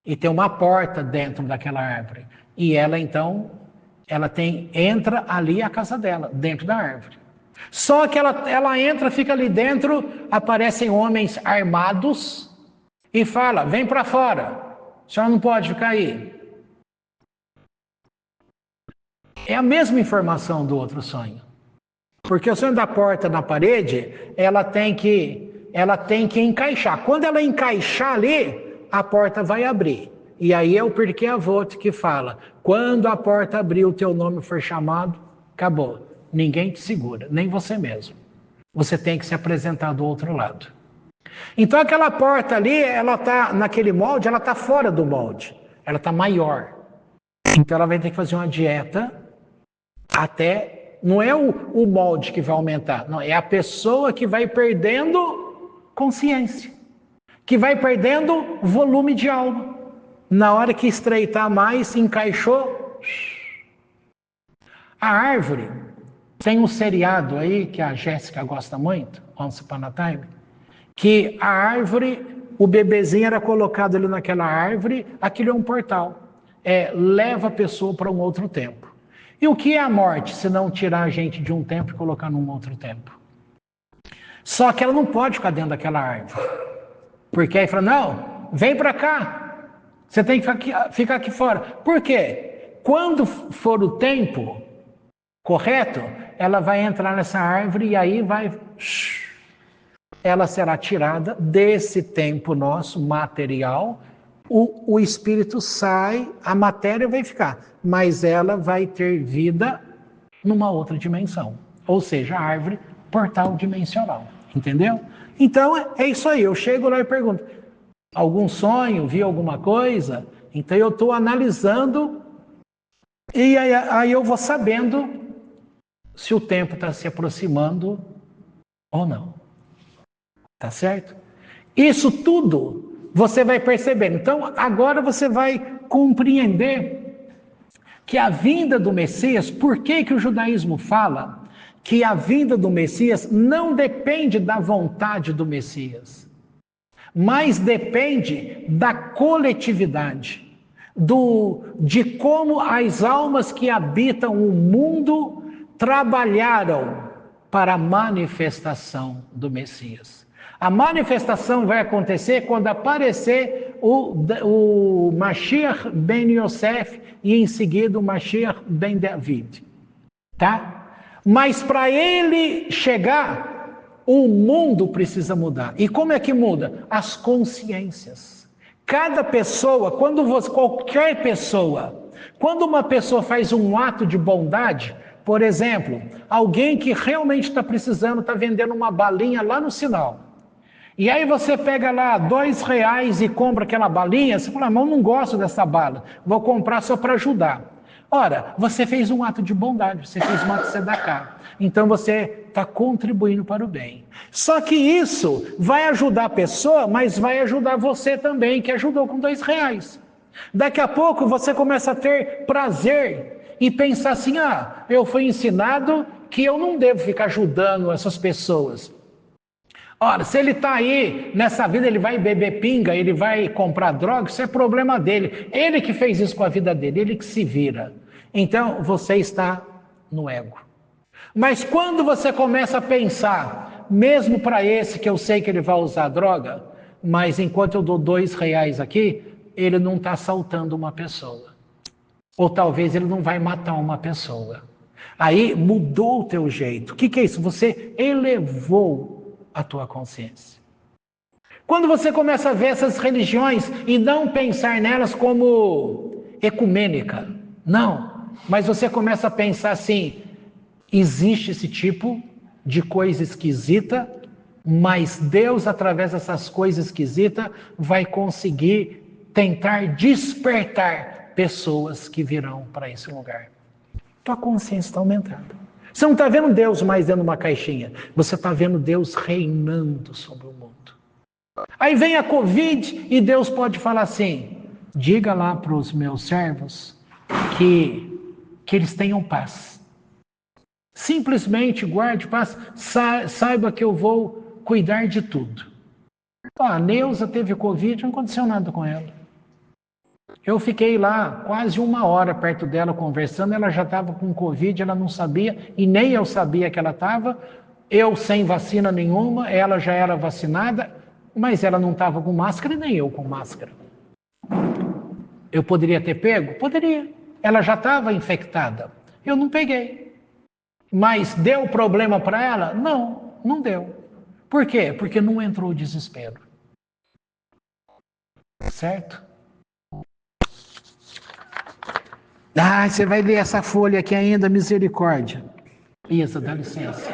E tem uma porta dentro daquela árvore. E ela então, entra ali a casa dela, dentro da árvore. Só que ela entra, fica ali dentro, aparecem homens armados e fala, vem para fora, a senhora não pode ficar aí. É a mesma informação do outro sonho. Porque o sonho da porta na parede, ela tem que encaixar. Quando ela encaixar ali, a porta vai abrir. E aí é o Pirkei Avot que fala, quando a porta abrir, o teu nome for chamado, acabou. Ninguém te segura, nem você mesmo. Você tem que se apresentar do outro lado. Então aquela porta ali, ela está naquele molde, ela está fora do molde. Ela está maior. Então ela vai ter que fazer uma dieta até... Não é o molde que vai aumentar, não, é a pessoa que vai perdendo consciência. Que vai perdendo volume de alma. Na hora que estreitar mais, encaixou. A árvore, tem um seriado aí que a Jéssica gosta muito, Once Upon a Time, que a árvore, o bebezinho era colocado ali naquela árvore, aquilo é um portal. Leva a pessoa para um outro tempo. E o que é a morte, se não tirar a gente de um tempo e colocar num outro tempo? Só que ela não pode ficar dentro daquela árvore. Porque aí fala, não, vem para cá. Você tem que ficar aqui fora. Por quê? Quando for o tempo correto, ela vai entrar nessa árvore e aí ela será tirada desse tempo nosso material. O espírito sai, a matéria vai ficar, mas ela vai ter vida numa outra dimensão. Ou seja, a árvore portal dimensional. Entendeu? Então é isso aí. Eu chego lá e pergunto, algum sonho, vi alguma coisa, então eu estou analisando e aí eu vou sabendo se o tempo está se aproximando ou não. Tá certo? Isso tudo você vai percebendo. Então, agora você vai compreender que a vinda do Messias, por que que o judaísmo fala que a vinda do Messias não depende da vontade do Messias, mas depende da coletividade, de como as almas que habitam o mundo trabalharam para a manifestação do Messias. A manifestação vai acontecer quando aparecer o Mashiach ben Yosef e em seguida o Mashiach ben David. Tá? Mas para ele chegar, o mundo precisa mudar. E como é que muda? As consciências. Cada pessoa, qualquer pessoa, quando uma pessoa faz um ato de bondade, por exemplo, alguém que realmente está precisando, está vendendo uma balinha lá no sinal. E aí você pega lá R$2 e compra aquela balinha, você fala, mas eu não gosto dessa bala, vou comprar só para ajudar. Ora, você fez um ato de bondade, você fez um ato de tzedakah. Então você está contribuindo para o bem. Só que isso vai ajudar a pessoa, mas vai ajudar você também, que ajudou com R$2. Daqui a pouco você começa a ter prazer e pensar assim, eu fui ensinado que eu não devo ficar ajudando essas pessoas. Ora, se ele está aí, nessa vida ele vai beber pinga, ele vai comprar droga, isso é problema dele. Ele que fez isso com a vida dele, ele que se vira. Então, você está no ego. Mas quando você começa a pensar, mesmo para esse que eu sei que ele vai usar droga, mas enquanto eu dou R$2 aqui, ele não está assaltando uma pessoa. Ou talvez ele não vai matar uma pessoa. Aí mudou o teu jeito. O que é isso? Você elevou a tua consciência. Quando você começa a ver essas religiões e não pensar nelas como ecumênica, não, mas você começa a pensar assim, existe esse tipo de coisa esquisita, mas Deus, através dessas coisas esquisitas, vai conseguir tentar despertar pessoas que virão para esse lugar. Tua consciência está aumentando. Você não está vendo Deus mais dentro de uma caixinha. Você está vendo Deus reinando sobre o mundo. Aí vem a Covid e Deus pode falar assim, diga lá para os meus servos que eles tenham paz. Simplesmente guarde paz, saiba que eu vou cuidar de tudo. A Neuza teve Covid, não aconteceu nada com ela. Eu fiquei lá quase 1 hora perto dela conversando, ela já estava com Covid, ela não sabia, e nem eu sabia que ela estava, eu sem vacina nenhuma, ela já era vacinada, mas ela não estava com máscara e nem eu com máscara. Eu poderia ter pego? Poderia. Ela já estava infectada. Eu não peguei. Mas deu problema para ela? Não, não deu. Por quê? Porque não entrou o desespero. Certo? Você vai ler essa folha aqui ainda, misericórdia. Isa, dá licença.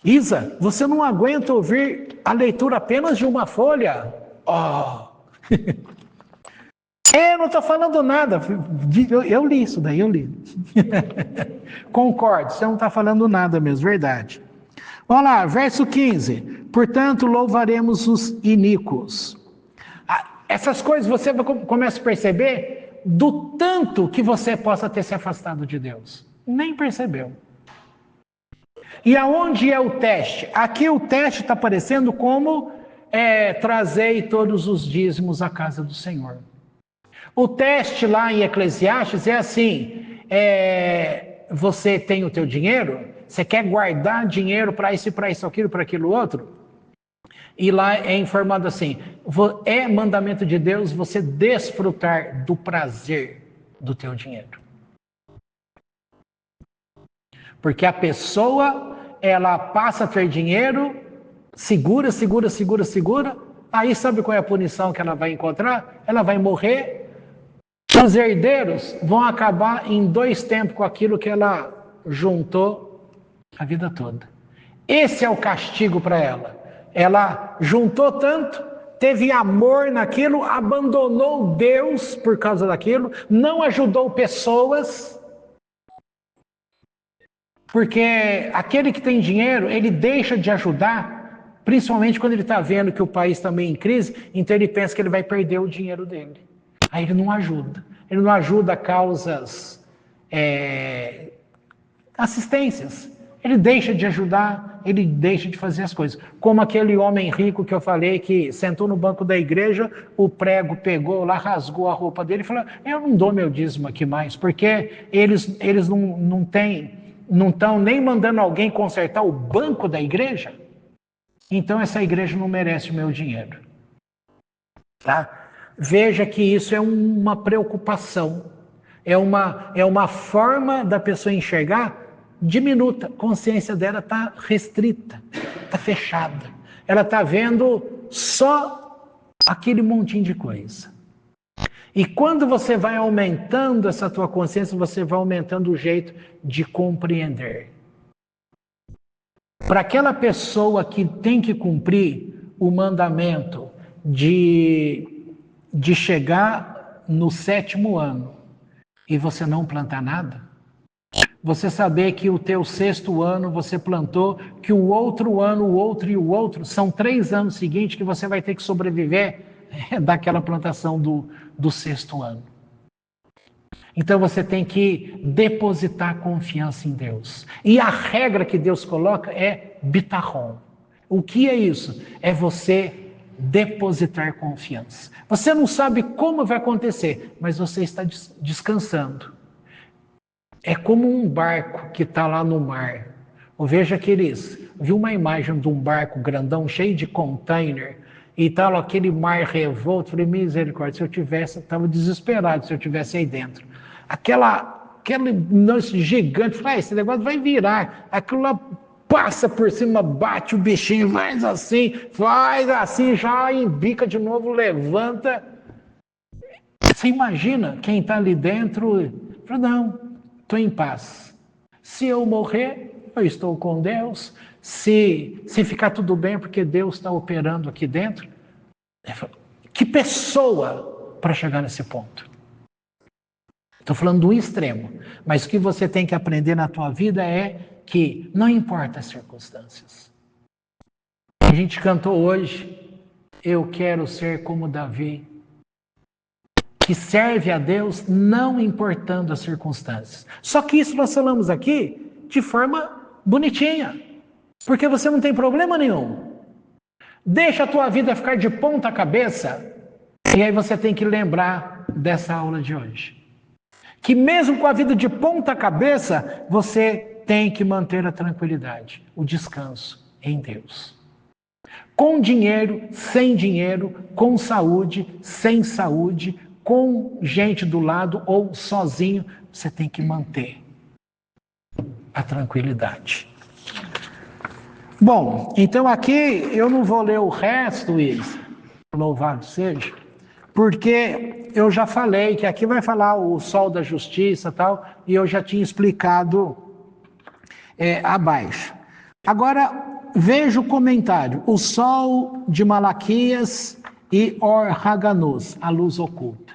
Isa, você não aguenta ouvir a leitura apenas de uma folha? Eu não estou falando nada. Eu li isso daí, eu li. Concordo, você não está falando nada mesmo, verdade. Vamos lá, verso 15. Portanto, louvaremos os iníquos. Essas coisas você começa a perceber do tanto que você possa ter se afastado de Deus. Nem percebeu. E aonde é o teste? Aqui o teste está aparecendo como trazei todos os dízimos à casa do Senhor. O teste lá em Eclesiastes é assim, você tem o teu dinheiro, você quer guardar dinheiro para isso, aquilo, para aquilo outro, e lá é informado assim, é mandamento de Deus você desfrutar do prazer do teu dinheiro. Porque a pessoa, ela passa a ter dinheiro, segura, aí sabe qual é a punição que ela vai encontrar? Ela vai morrer, os herdeiros vão acabar em 2 tempos com aquilo que ela juntou a vida toda. Esse é o castigo para ela. Ela juntou tanto, teve amor naquilo, abandonou Deus por causa daquilo, não ajudou pessoas, porque aquele que tem dinheiro, ele deixa de ajudar, principalmente quando ele está vendo que o país está meio em crise, então ele pensa que ele vai perder o dinheiro dele. Aí ele não ajuda. Ele não ajuda causas, assistências. Ele deixa de ajudar, ele deixa de fazer as coisas. Como aquele homem rico que eu falei, que sentou no banco da igreja, o prego pegou lá, rasgou a roupa dele e falou: eu não dou meu dízimo aqui mais, porque eles não estão nem mandando alguém consertar o banco da igreja, então essa igreja não merece o meu dinheiro. Tá? Veja que isso é uma preocupação, é uma forma da pessoa enxergar diminuta, a consciência dela está restrita, está fechada. Ela está vendo só aquele montinho de coisa. E quando você vai aumentando essa tua consciência, você vai aumentando o jeito de compreender. Para aquela pessoa que tem que cumprir o mandamento de chegar no 7º ano e você não plantar nada, você saber que o teu 6º ano você plantou, que o outro ano, o outro e o outro, são 3 anos seguintes que você vai ter que sobreviver daquela plantação do 6º ano. Então você tem que depositar confiança em Deus. E a regra que Deus coloca é bitachon. O que é isso? É você depositar confiança. Você não sabe como vai acontecer, mas você está descansando. É como um barco que está lá no mar. Eu vejo viu uma imagem de um barco grandão, cheio de container, e tal, aquele mar revolto. Falei, misericórdia, se eu tivesse, estava desesperado se eu tivesse aí dentro. Aquele lance gigante, falei, esse negócio vai virar. Aquilo lá passa por cima, bate o bichinho, faz assim, já embica de novo, levanta. Você imagina quem está ali dentro? Fala, não, estou em paz. Se eu morrer, eu estou com Deus. Se ficar tudo bem, porque Deus está operando aqui dentro. Que pessoa para chegar nesse ponto? Estou falando do extremo. Mas o que você tem que aprender na tua vida é que não importa as circunstâncias. A gente cantou hoje, eu quero ser como Davi, que serve a Deus não importando as circunstâncias. Só que isso nós falamos aqui de forma bonitinha, porque você não tem problema nenhum. Deixa a tua vida ficar de ponta cabeça, e aí você tem que lembrar dessa aula de hoje. Que mesmo com a vida de ponta cabeça, você tem que manter a tranquilidade, o descanso em Deus. Com dinheiro, sem dinheiro, com saúde, sem saúde, com gente do lado ou sozinho, você tem que manter a tranquilidade. Bom, então aqui eu não vou ler o resto, Isa, louvado seja, porque eu já falei que aqui vai falar o sol da justiça e tal, e eu já tinha explicado abaixo. Agora, veja o comentário. O sol de Malaquias e Or Haganuz, a luz oculta.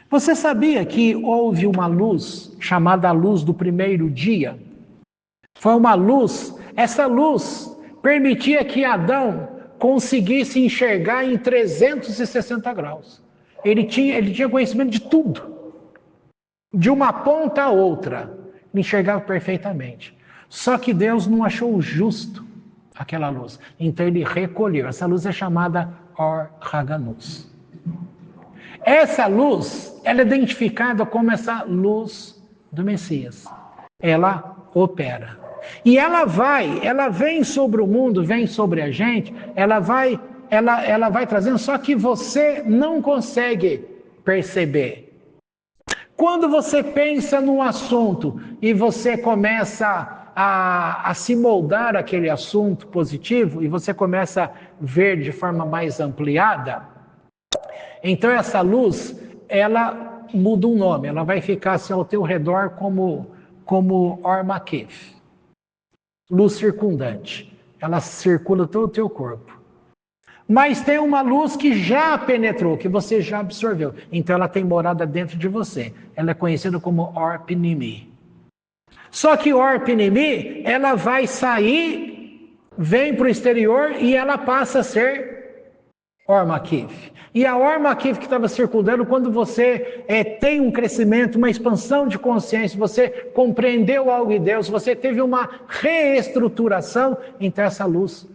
Você sabia que houve uma luz chamada a luz do primeiro dia? Foi uma luz, essa luz permitia que Adão conseguisse enxergar em 360 graus. Ele tinha conhecimento de tudo. De uma ponta a outra. Ele enxergava perfeitamente. Só que Deus não achou justo aquela luz. Então ele recolheu. Essa luz é chamada Or Haganuz. Essa luz, ela é identificada como essa luz do Messias. Ela opera. E ela vem sobre o mundo, vem sobre a gente, ela vai trazendo, só que você não consegue perceber. Quando você pensa num assunto e você começa a se moldar aquele assunto positivo e você começa a ver de forma mais ampliada, então essa luz, ela muda um nome, ela vai ficar assim ao teu redor como Or Makef, luz circundante. Ela circula todo o teu corpo. Mas tem uma luz que já penetrou, que você já absorveu. Então ela tem morada dentro de você. Ela é conhecida como Orpnimi. Só que Orpnimi, ela vai sair, vem para o exterior e ela passa a ser Ormakif. E a Ormakif que estava circundando, quando você tem um crescimento, uma expansão de consciência, você compreendeu algo em Deus, você teve uma reestruturação, então essa luz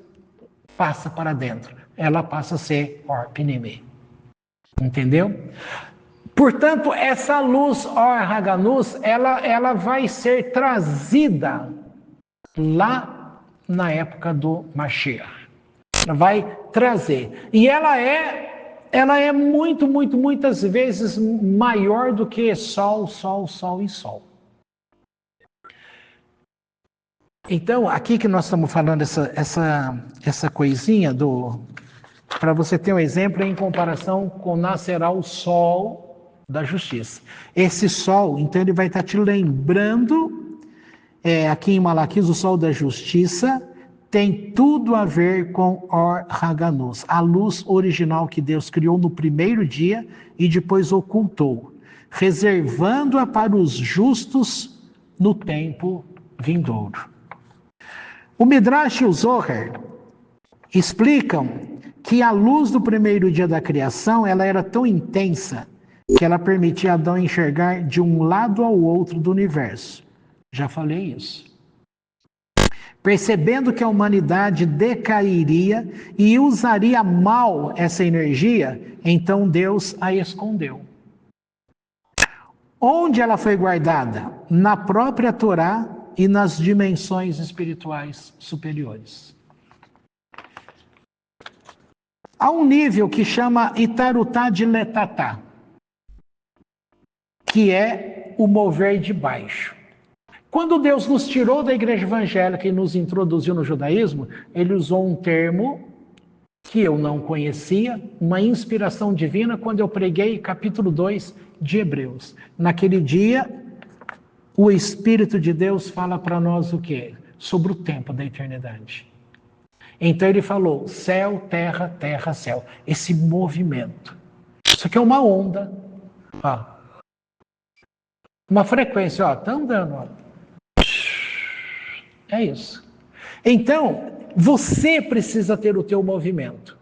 passa para dentro. Ela passa a ser Orpnimi. Entendeu? Portanto, essa luz Or Haganus, ela vai ser trazida lá na época do Mashiach. Ela vai trazer. E ela é muitas vezes maior do que sol, sol, sol e sol. Então, aqui que nós estamos falando essa coisinha para você ter um exemplo em comparação com nascerá o sol da justiça. Esse sol, então, ele vai estar te lembrando, aqui em Malaquias, o sol da justiça tem tudo a ver com Or Haganus, a luz original que Deus criou no primeiro dia e depois ocultou, reservando-a para os justos no tempo vindouro. O Midrash e o Zohar explicam que a luz do primeiro dia da criação, ela era tão intensa que ela permitia a Adão enxergar de um lado ao outro do universo. Já falei isso. Percebendo que a humanidade decairia e usaria mal essa energia, então Deus a escondeu. Onde ela foi guardada? Na própria Torá e nas dimensões espirituais superiores. Há um nível que chama Itarutá de Letatá, que é o mover de baixo. Quando Deus nos tirou da igreja evangélica e nos introduziu no judaísmo, ele usou um termo que eu não conhecia, uma inspiração divina, quando eu preguei capítulo 2 de Hebreus. Naquele dia, o Espírito de Deus fala para nós o quê? Sobre o tempo da eternidade. Então ele falou, céu, terra, terra, céu. Esse movimento. Isso aqui é uma onda. Ó. Uma frequência, ó, tá andando, ó. É isso. Então, você precisa ter o teu movimento.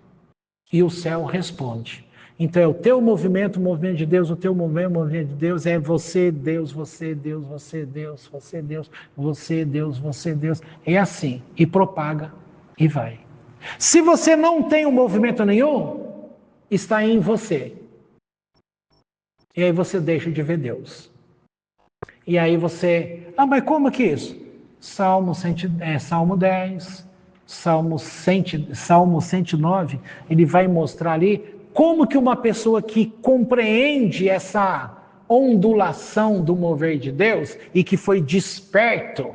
E o céu responde. Então é o teu movimento, o movimento de Deus, o teu movimento, o movimento de Deus, é você, Deus, você, Deus, você, Deus, você, Deus, você, Deus, você, Deus. É assim. E propaga e vai. Se você não tem um movimento nenhum, está em você. E aí você deixa de ver Deus. E aí você... mas como que isso? Salmo 10, Salmo 109, ele vai mostrar ali como que uma pessoa que compreende essa ondulação do mover de Deus e que foi desperto,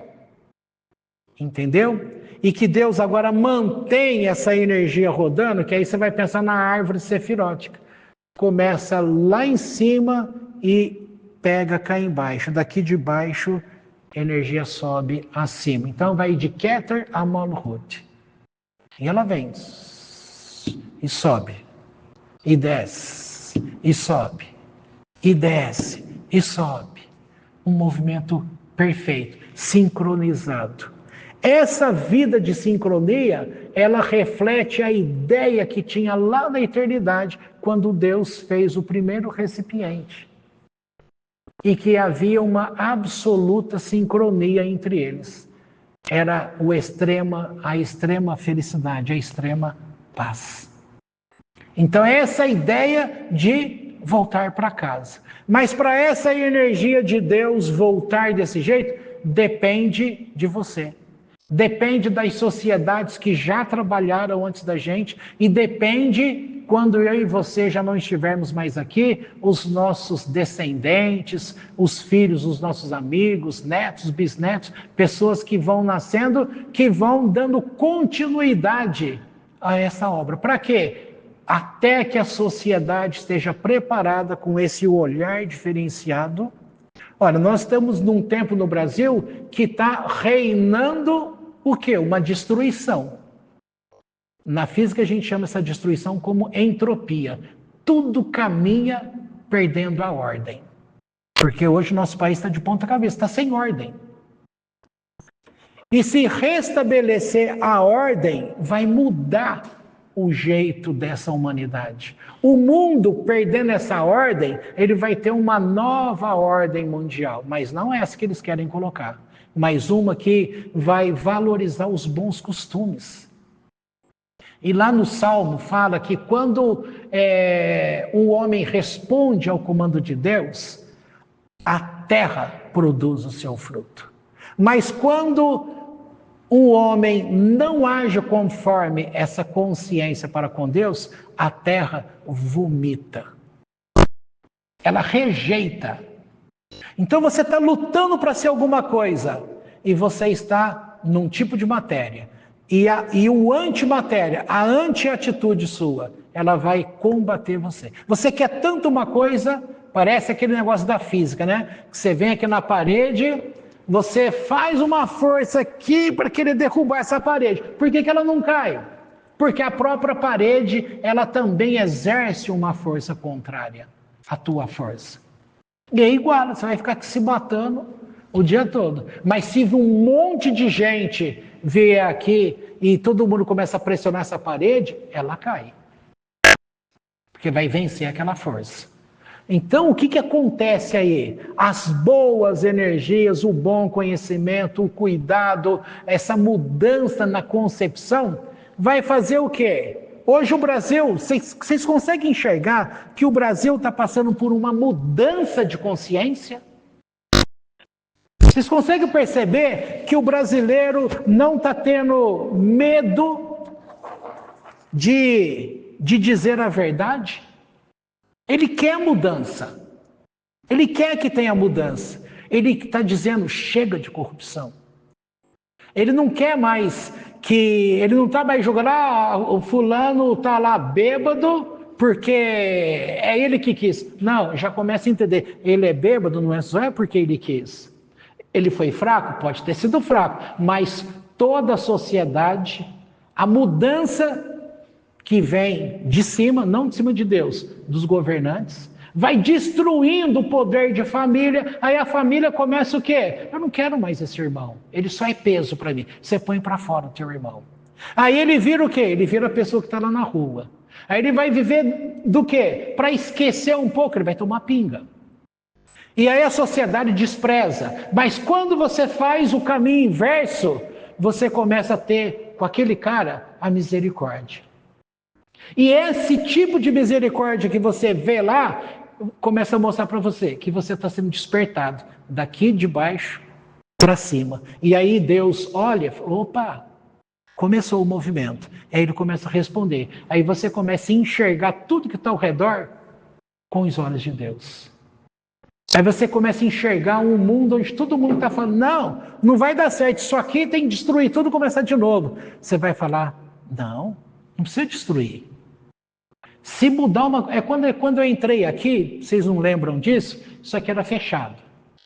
entendeu? E que Deus agora mantém essa energia rodando, que aí você vai pensar na árvore sefirótica. Começa lá em cima e pega cá embaixo. Daqui de baixo, a energia sobe acima. Então vai de Keter a Malhut. E ela vem e sobe, e desce, e sobe, e desce, e sobe. Um movimento perfeito, sincronizado. Essa vida de sincronia, ela reflete a ideia que tinha lá na eternidade, quando Deus fez o primeiro recipiente. E que havia uma absoluta sincronia entre eles. Era a extrema felicidade, a extrema paz. Então essa ideia de voltar para casa. Mas para essa energia de Deus voltar desse jeito, depende de você. Depende das sociedades que já trabalharam antes da gente e depende, quando eu e você já não estivermos mais aqui, os nossos descendentes, os filhos, os nossos amigos, netos, bisnetos, pessoas que vão nascendo, que vão dando continuidade a essa obra. Para quê? Até que a sociedade esteja preparada com esse olhar diferenciado. Olha, nós estamos num tempo no Brasil que está reinando o quê? Uma destruição. Na física a gente chama essa destruição como entropia. Tudo caminha perdendo a ordem. Porque hoje o nosso país está de ponta cabeça, está sem ordem. E se restabelecer a ordem, vai mudar o jeito dessa humanidade. O mundo, perdendo essa ordem, ele vai ter uma nova ordem mundial, mas não essa que eles querem colocar, mas uma que vai valorizar os bons costumes. E lá no Salmo fala que quando o homem responde ao comando de Deus, a terra produz o seu fruto. Mas quando o homem não age conforme essa consciência para com Deus, a terra vomita. Ela rejeita. Então você está lutando para ser alguma coisa e você está num tipo de matéria. E o antimatéria, a anti-atitude sua, ela vai combater você. Você quer tanto uma coisa, parece aquele negócio da física, né? Que você vem aqui na parede, você faz uma força aqui para querer derrubar essa parede. Por que ela não cai? Porque a própria parede, ela também exerce uma força contrária à tua força. E é igual, você vai ficar se matando o dia todo. Mas se um monte de gente vier aqui e todo mundo começa a pressionar essa parede, ela cai. Porque vai vencer aquela força. Então, o que acontece aí? As boas energias, o bom conhecimento, o cuidado, essa mudança na concepção, vai fazer o quê? Hoje o Brasil, vocês conseguem enxergar que o Brasil está passando por uma mudança de consciência? Vocês conseguem perceber que o brasileiro não está tendo medo de dizer a verdade? Ele quer mudança. Ele quer que tenha mudança. Ele está dizendo, chega de corrupção. Ele não quer mais ele não está mais jogando, o fulano está lá bêbado porque é ele que quis. Não, já começa a entender. Ele é bêbado, não é só porque ele quis. Ele foi fraco? Pode ter sido fraco. Mas toda a sociedade, a mudança que vem de cima, não de cima de Deus, dos governantes, vai destruindo o poder de família, aí a família começa o quê? Eu não quero mais esse irmão, ele só é peso para mim. Você põe para fora o teu irmão. Aí ele vira o quê? Ele vira a pessoa que está lá na rua. Aí ele vai viver do quê? Para esquecer um pouco, ele vai tomar pinga. E aí a sociedade despreza. Mas quando você faz o caminho inverso, você começa a ter com aquele cara a misericórdia. E esse tipo de misericórdia que você vê lá, começa a mostrar para você que você está sendo despertado daqui de baixo para cima. E aí Deus olha, opa, começou o movimento. Aí ele começa a responder. Aí você começa a enxergar tudo que está ao redor com os olhos de Deus. Aí você começa a enxergar um mundo onde todo mundo está falando, não vai dar certo, isso aqui tem que destruir tudo e começar de novo. Você vai falar, não precisa destruir. Se mudar quando eu entrei aqui, vocês não lembram disso? Isso aqui era fechado.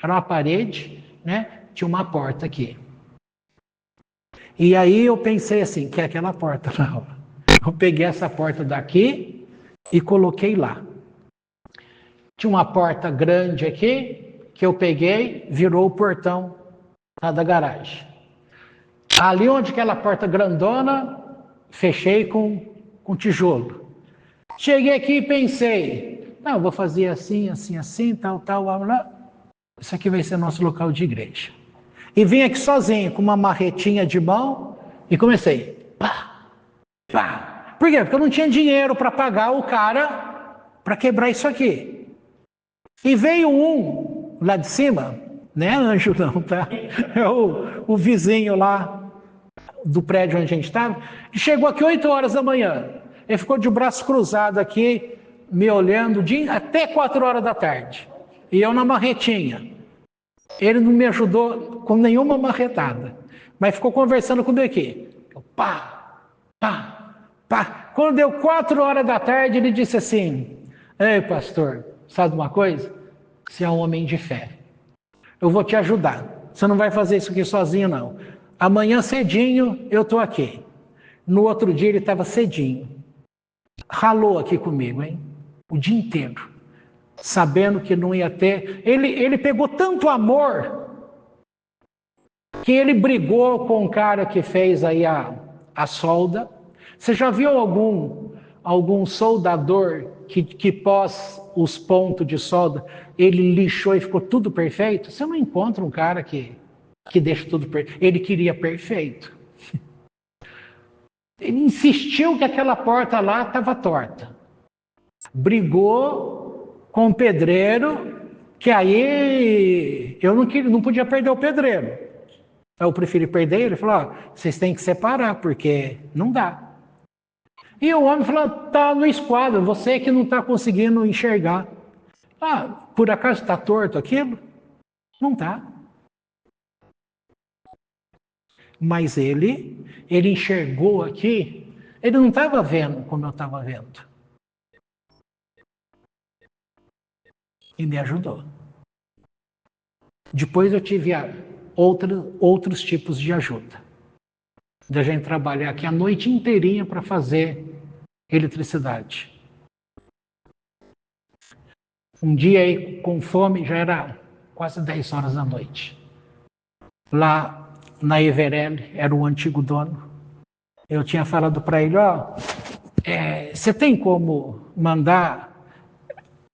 Era uma parede, né? Tinha uma porta aqui. E aí eu pensei assim, que é aquela porta lá. Eu peguei essa porta daqui e coloquei lá. Tinha uma porta grande aqui, que eu peguei, virou o portão lá da garagem. Ali onde aquela porta grandona, fechei com tijolo. Cheguei aqui e pensei, não, vou fazer assim, assim, assim, tal, lá. Isso aqui vai ser nosso local de igreja. E vim aqui sozinho, com uma marretinha de mão, e comecei. Pá, pá. Por quê? Porque eu não tinha dinheiro para pagar o cara para quebrar isso aqui. E veio um lá de cima, não é anjo não, tá? É o vizinho lá do prédio onde a gente estava, e chegou aqui 8 horas da manhã. Ele ficou de braço cruzado aqui, me olhando até 4 horas da tarde. E eu na marretinha. Ele não me ajudou com nenhuma marretada. Mas ficou conversando comigo aqui. Eu, pá, pá, pá. Quando deu 4 horas da tarde, ele disse assim, ei pastor, sabe uma coisa? Você é um homem de fé. Eu vou te ajudar. Você não vai fazer isso aqui sozinho não. Amanhã cedinho eu estou aqui. No outro dia ele estava cedinho. Ralou aqui comigo, hein? O dia inteiro. Sabendo que não ia ter. Ele pegou tanto amor que ele brigou com o cara que fez aí a solda. Você já viu algum soldador que pós os pontos de solda, ele lixou e ficou tudo perfeito? Você não encontra um cara que deixa tudo perfeito. Ele queria perfeito. Ele insistiu que aquela porta lá estava torta. Brigou com o pedreiro, que aí eu não podia perder o pedreiro. Eu preferi perder ele. Ele falou, vocês têm que separar, porque não dá. E o homem falou, tá no esquadro, você que não está conseguindo enxergar. Por acaso está torto aquilo? Não está. Mas ele enxergou aqui, ele não estava vendo como eu estava vendo. E me ajudou. Depois eu tive outros tipos de ajuda. Da gente trabalhar aqui a noite inteirinha para fazer eletricidade. Um dia aí com fome, já era quase 10 horas da noite. Lá na Everelli, era o antigo dono. Eu tinha falado para ele, você tem como mandar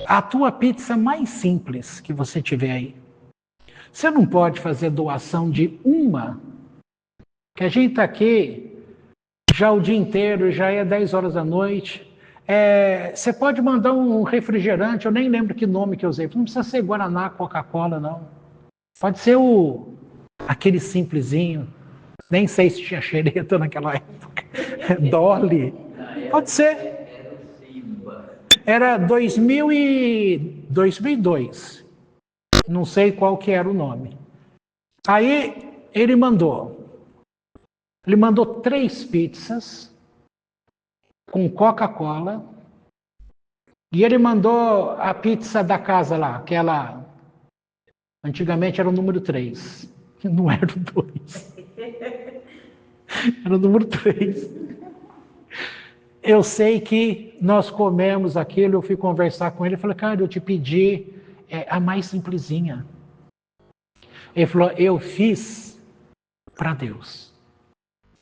a tua pizza mais simples que você tiver aí? Você não pode fazer doação de uma? Que a gente está aqui já o dia inteiro, já é 10 horas da noite. Você pode mandar um refrigerante, eu nem lembro que nome que eu usei. Não precisa ser Guaraná, Coca-Cola, não. Pode ser aquele simplesinho. Nem sei se tinha xereta naquela época. Dolly. Pode ser. Era 2002. Não sei qual que era o nome. Aí ele mandou 3 pizzas com Coca-Cola. E ele mandou a pizza da casa lá, aquela... Antigamente era o número 3. Não era o 2. Era o número 3. Eu sei que nós comemos aquilo, eu fui conversar com ele, eu falei, cara, eu te pedi a mais simplesinha. Ele falou, eu fiz para Deus.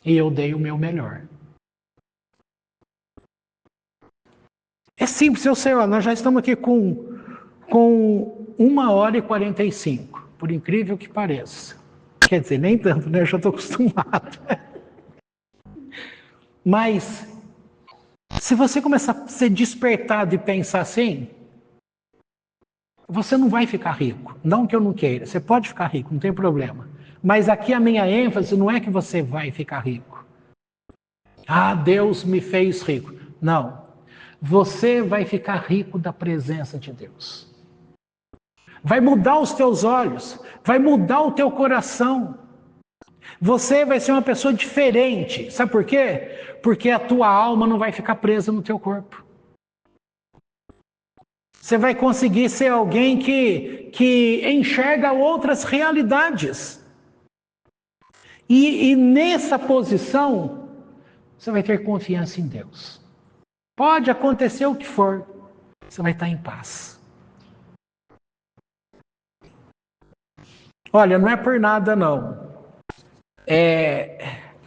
E eu dei o meu melhor. É simples, eu sei, nós já estamos aqui com 1h45, por incrível que pareça. Quer dizer, nem tanto, né? Eu já estou acostumado. Mas, se você começar a ser despertado e pensar assim, você não vai ficar rico. Não que eu não queira, você pode ficar rico, não tem problema. Mas aqui a minha ênfase não é que você vai ficar rico. Deus me fez rico. Não. Você vai ficar rico da presença de Deus. Vai mudar os teus olhos, vai mudar o teu coração. Você vai ser uma pessoa diferente. Sabe por quê? Porque a tua alma não vai ficar presa no teu corpo. Você vai conseguir ser alguém que enxerga outras realidades. E nessa posição, você vai ter confiança em Deus. Pode acontecer o que for, você vai estar em paz. Olha, não é por nada não.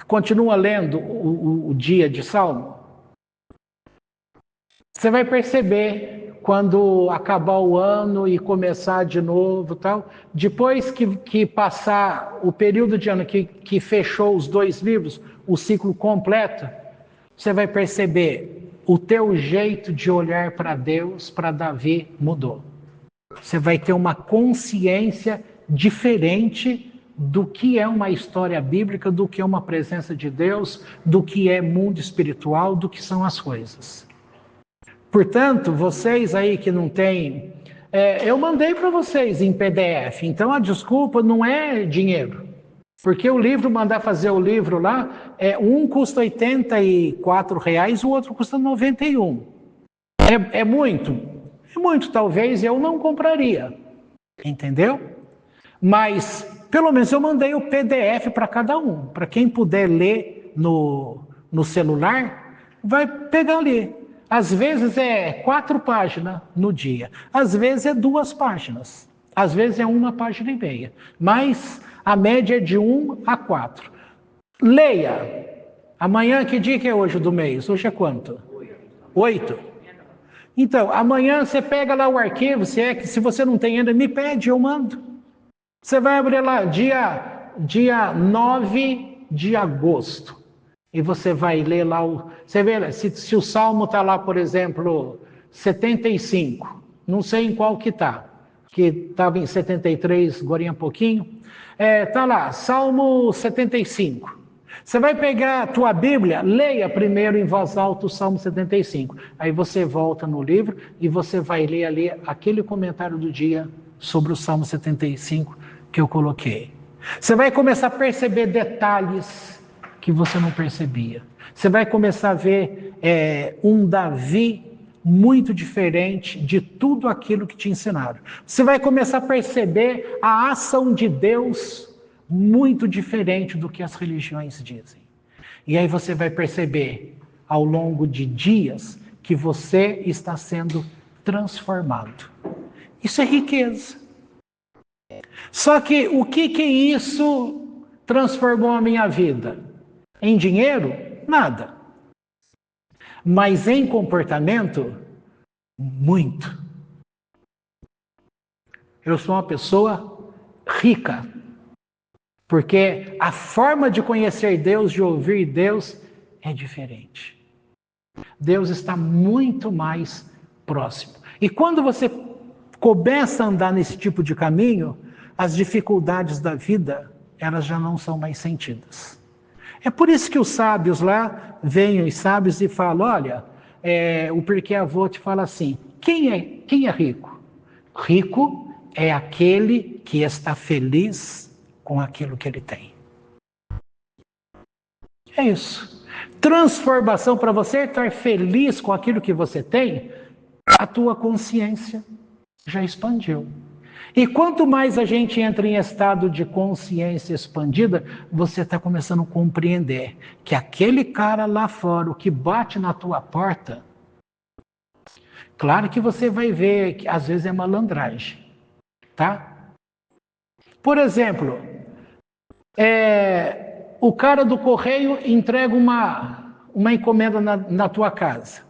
Continua lendo o dia de Salmo. Você vai perceber quando acabar o ano e começar de novo, tal. Depois que passar o período de ano que fechou os 2 livros, o ciclo completo, você vai perceber o teu jeito de olhar para Deus, para Davi, mudou. Você vai ter uma consciência diferente do que é uma história bíblica, do que é uma presença de Deus, do que é mundo espiritual, do que são as coisas. Portanto, vocês aí que não têm... eu mandei para vocês em PDF, então a desculpa não é dinheiro. Porque o livro, mandar fazer o livro lá, um custa R$84, o outro custa R$91. É muito? É muito, talvez eu não compraria. Entendeu? Mas, pelo menos eu mandei o PDF para cada um. Para quem puder ler no no celular, vai pegar ali. Às vezes é 4 páginas no dia, às vezes é 2 páginas, às vezes é 1 página e meia, mas a média é de 1 a 4. Leia. Amanhã, que dia que é hoje do mês? Hoje é quanto? 8. Então, amanhã você pega lá o arquivo, se você não tem ainda, me pede, eu mando. Você vai abrir lá, dia 9 de agosto. E você vai ler lá, você vê se o Salmo está lá, por exemplo, 75. Não sei em qual que está. Que estava em 73, agora um pouquinho. Está lá, Salmo 75. Você vai pegar a tua Bíblia, leia primeiro em voz alta o Salmo 75. Aí você volta no livro e você vai ler ali aquele comentário do dia sobre o Salmo 75 que eu coloquei. Você vai começar a perceber detalhes que você não percebia. Você vai começar a ver um Davi muito diferente de tudo aquilo que te ensinaram. Você vai começar a perceber a ação de Deus muito diferente do que as religiões dizem. E aí você vai perceber, ao longo de dias, que você está sendo transformado. Isso é riqueza. Só que o que isso transformou a minha vida? Em dinheiro? Nada. Mas em comportamento? Muito. Eu sou uma pessoa rica. Porque a forma de conhecer Deus, de ouvir Deus, é diferente. Deus está muito mais próximo. E quando você começa a andar nesse tipo de caminho, as dificuldades da vida, elas já não são mais sentidas. É por isso que os sábios lá, vêm os sábios e falam, olha, o Porquê Avô te fala assim, quem é rico? Rico é aquele que está feliz com aquilo que ele tem. É isso. Transformação, para você estar feliz com aquilo que você tem, a tua consciência já expandiu. E quanto mais a gente entra em estado de consciência expandida, você está começando a compreender que aquele cara lá fora, o que bate na tua porta, claro que você vai ver que às vezes é malandragem, tá? Por exemplo, o cara do correio entrega uma encomenda na tua casa.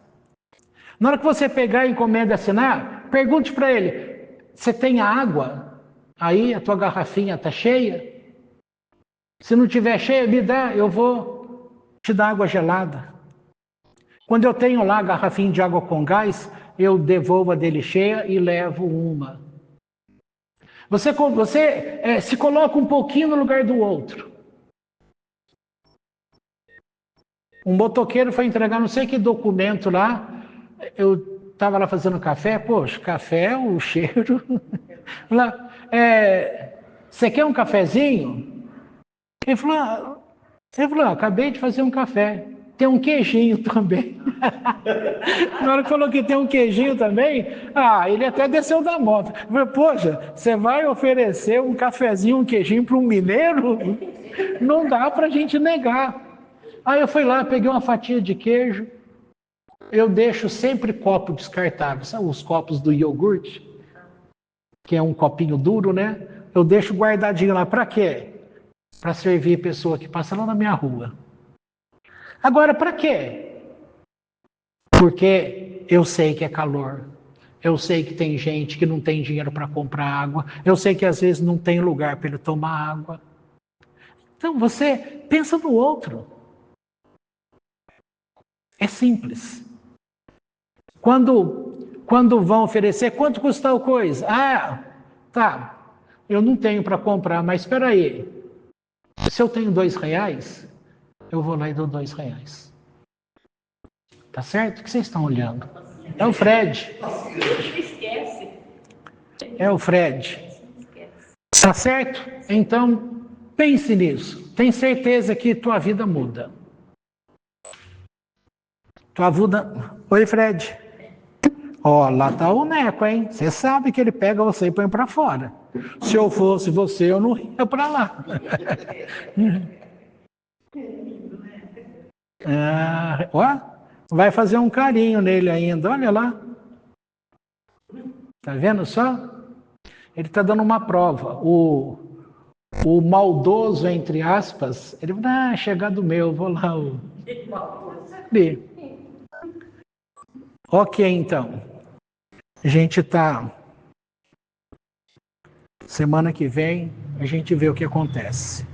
Na hora que você pegar a encomenda e assinar, pergunte para ele, você tem água? Aí a tua garrafinha está cheia? Se não tiver cheia, me dá, eu vou te dar água gelada. Quando eu tenho lá a garrafinha de água com gás, eu devolvo a dele cheia e levo uma. Você se coloca um pouquinho no lugar do outro. Um motoqueiro foi entregar não sei que documento lá, eu estava lá fazendo café, poxa, café, o cheiro. Lá, você quer um cafezinho? Ele falou, acabei de fazer um café. Tem um queijinho também. Na hora que falou que tem um queijinho também, ele até desceu da moto. Eu falei, poxa, você vai oferecer um cafezinho, um queijinho para um mineiro? Não dá para a gente negar. Aí eu fui lá, peguei uma fatia de queijo. Eu deixo sempre copo descartável. São os copos do iogurte, que é um copinho duro, né? Eu deixo guardadinho lá. Para quê? Para servir pessoa que passa lá na minha rua. Agora, para quê? Porque eu sei que é calor. Eu sei que tem gente que não tem dinheiro para comprar água. Eu sei que às vezes não tem lugar para ele tomar água. Então você pensa no outro. É simples. Quando vão oferecer, quanto custa tal coisa? Tá, eu não tenho para comprar, mas espera aí. Se eu tenho R$2, eu vou lá e dou R$2. Tá certo? O que vocês estão olhando? É o Fred. É o Fred. Tá certo? Então, pense nisso. Tem certeza que tua vida muda. Tua vida... Oi, Fred. Lá tá o Neco, hein? Você sabe que ele pega você e põe para fora. Se eu fosse você, eu não ia para lá. Ah, ó, vai fazer um carinho nele ainda, olha lá. Tá vendo só? Ele está dando uma prova. O maldoso, entre aspas, ele vai, chegado meu, vou lá. Ali. Ok, então. A gente tá. Semana que vem, a gente vê o que acontece.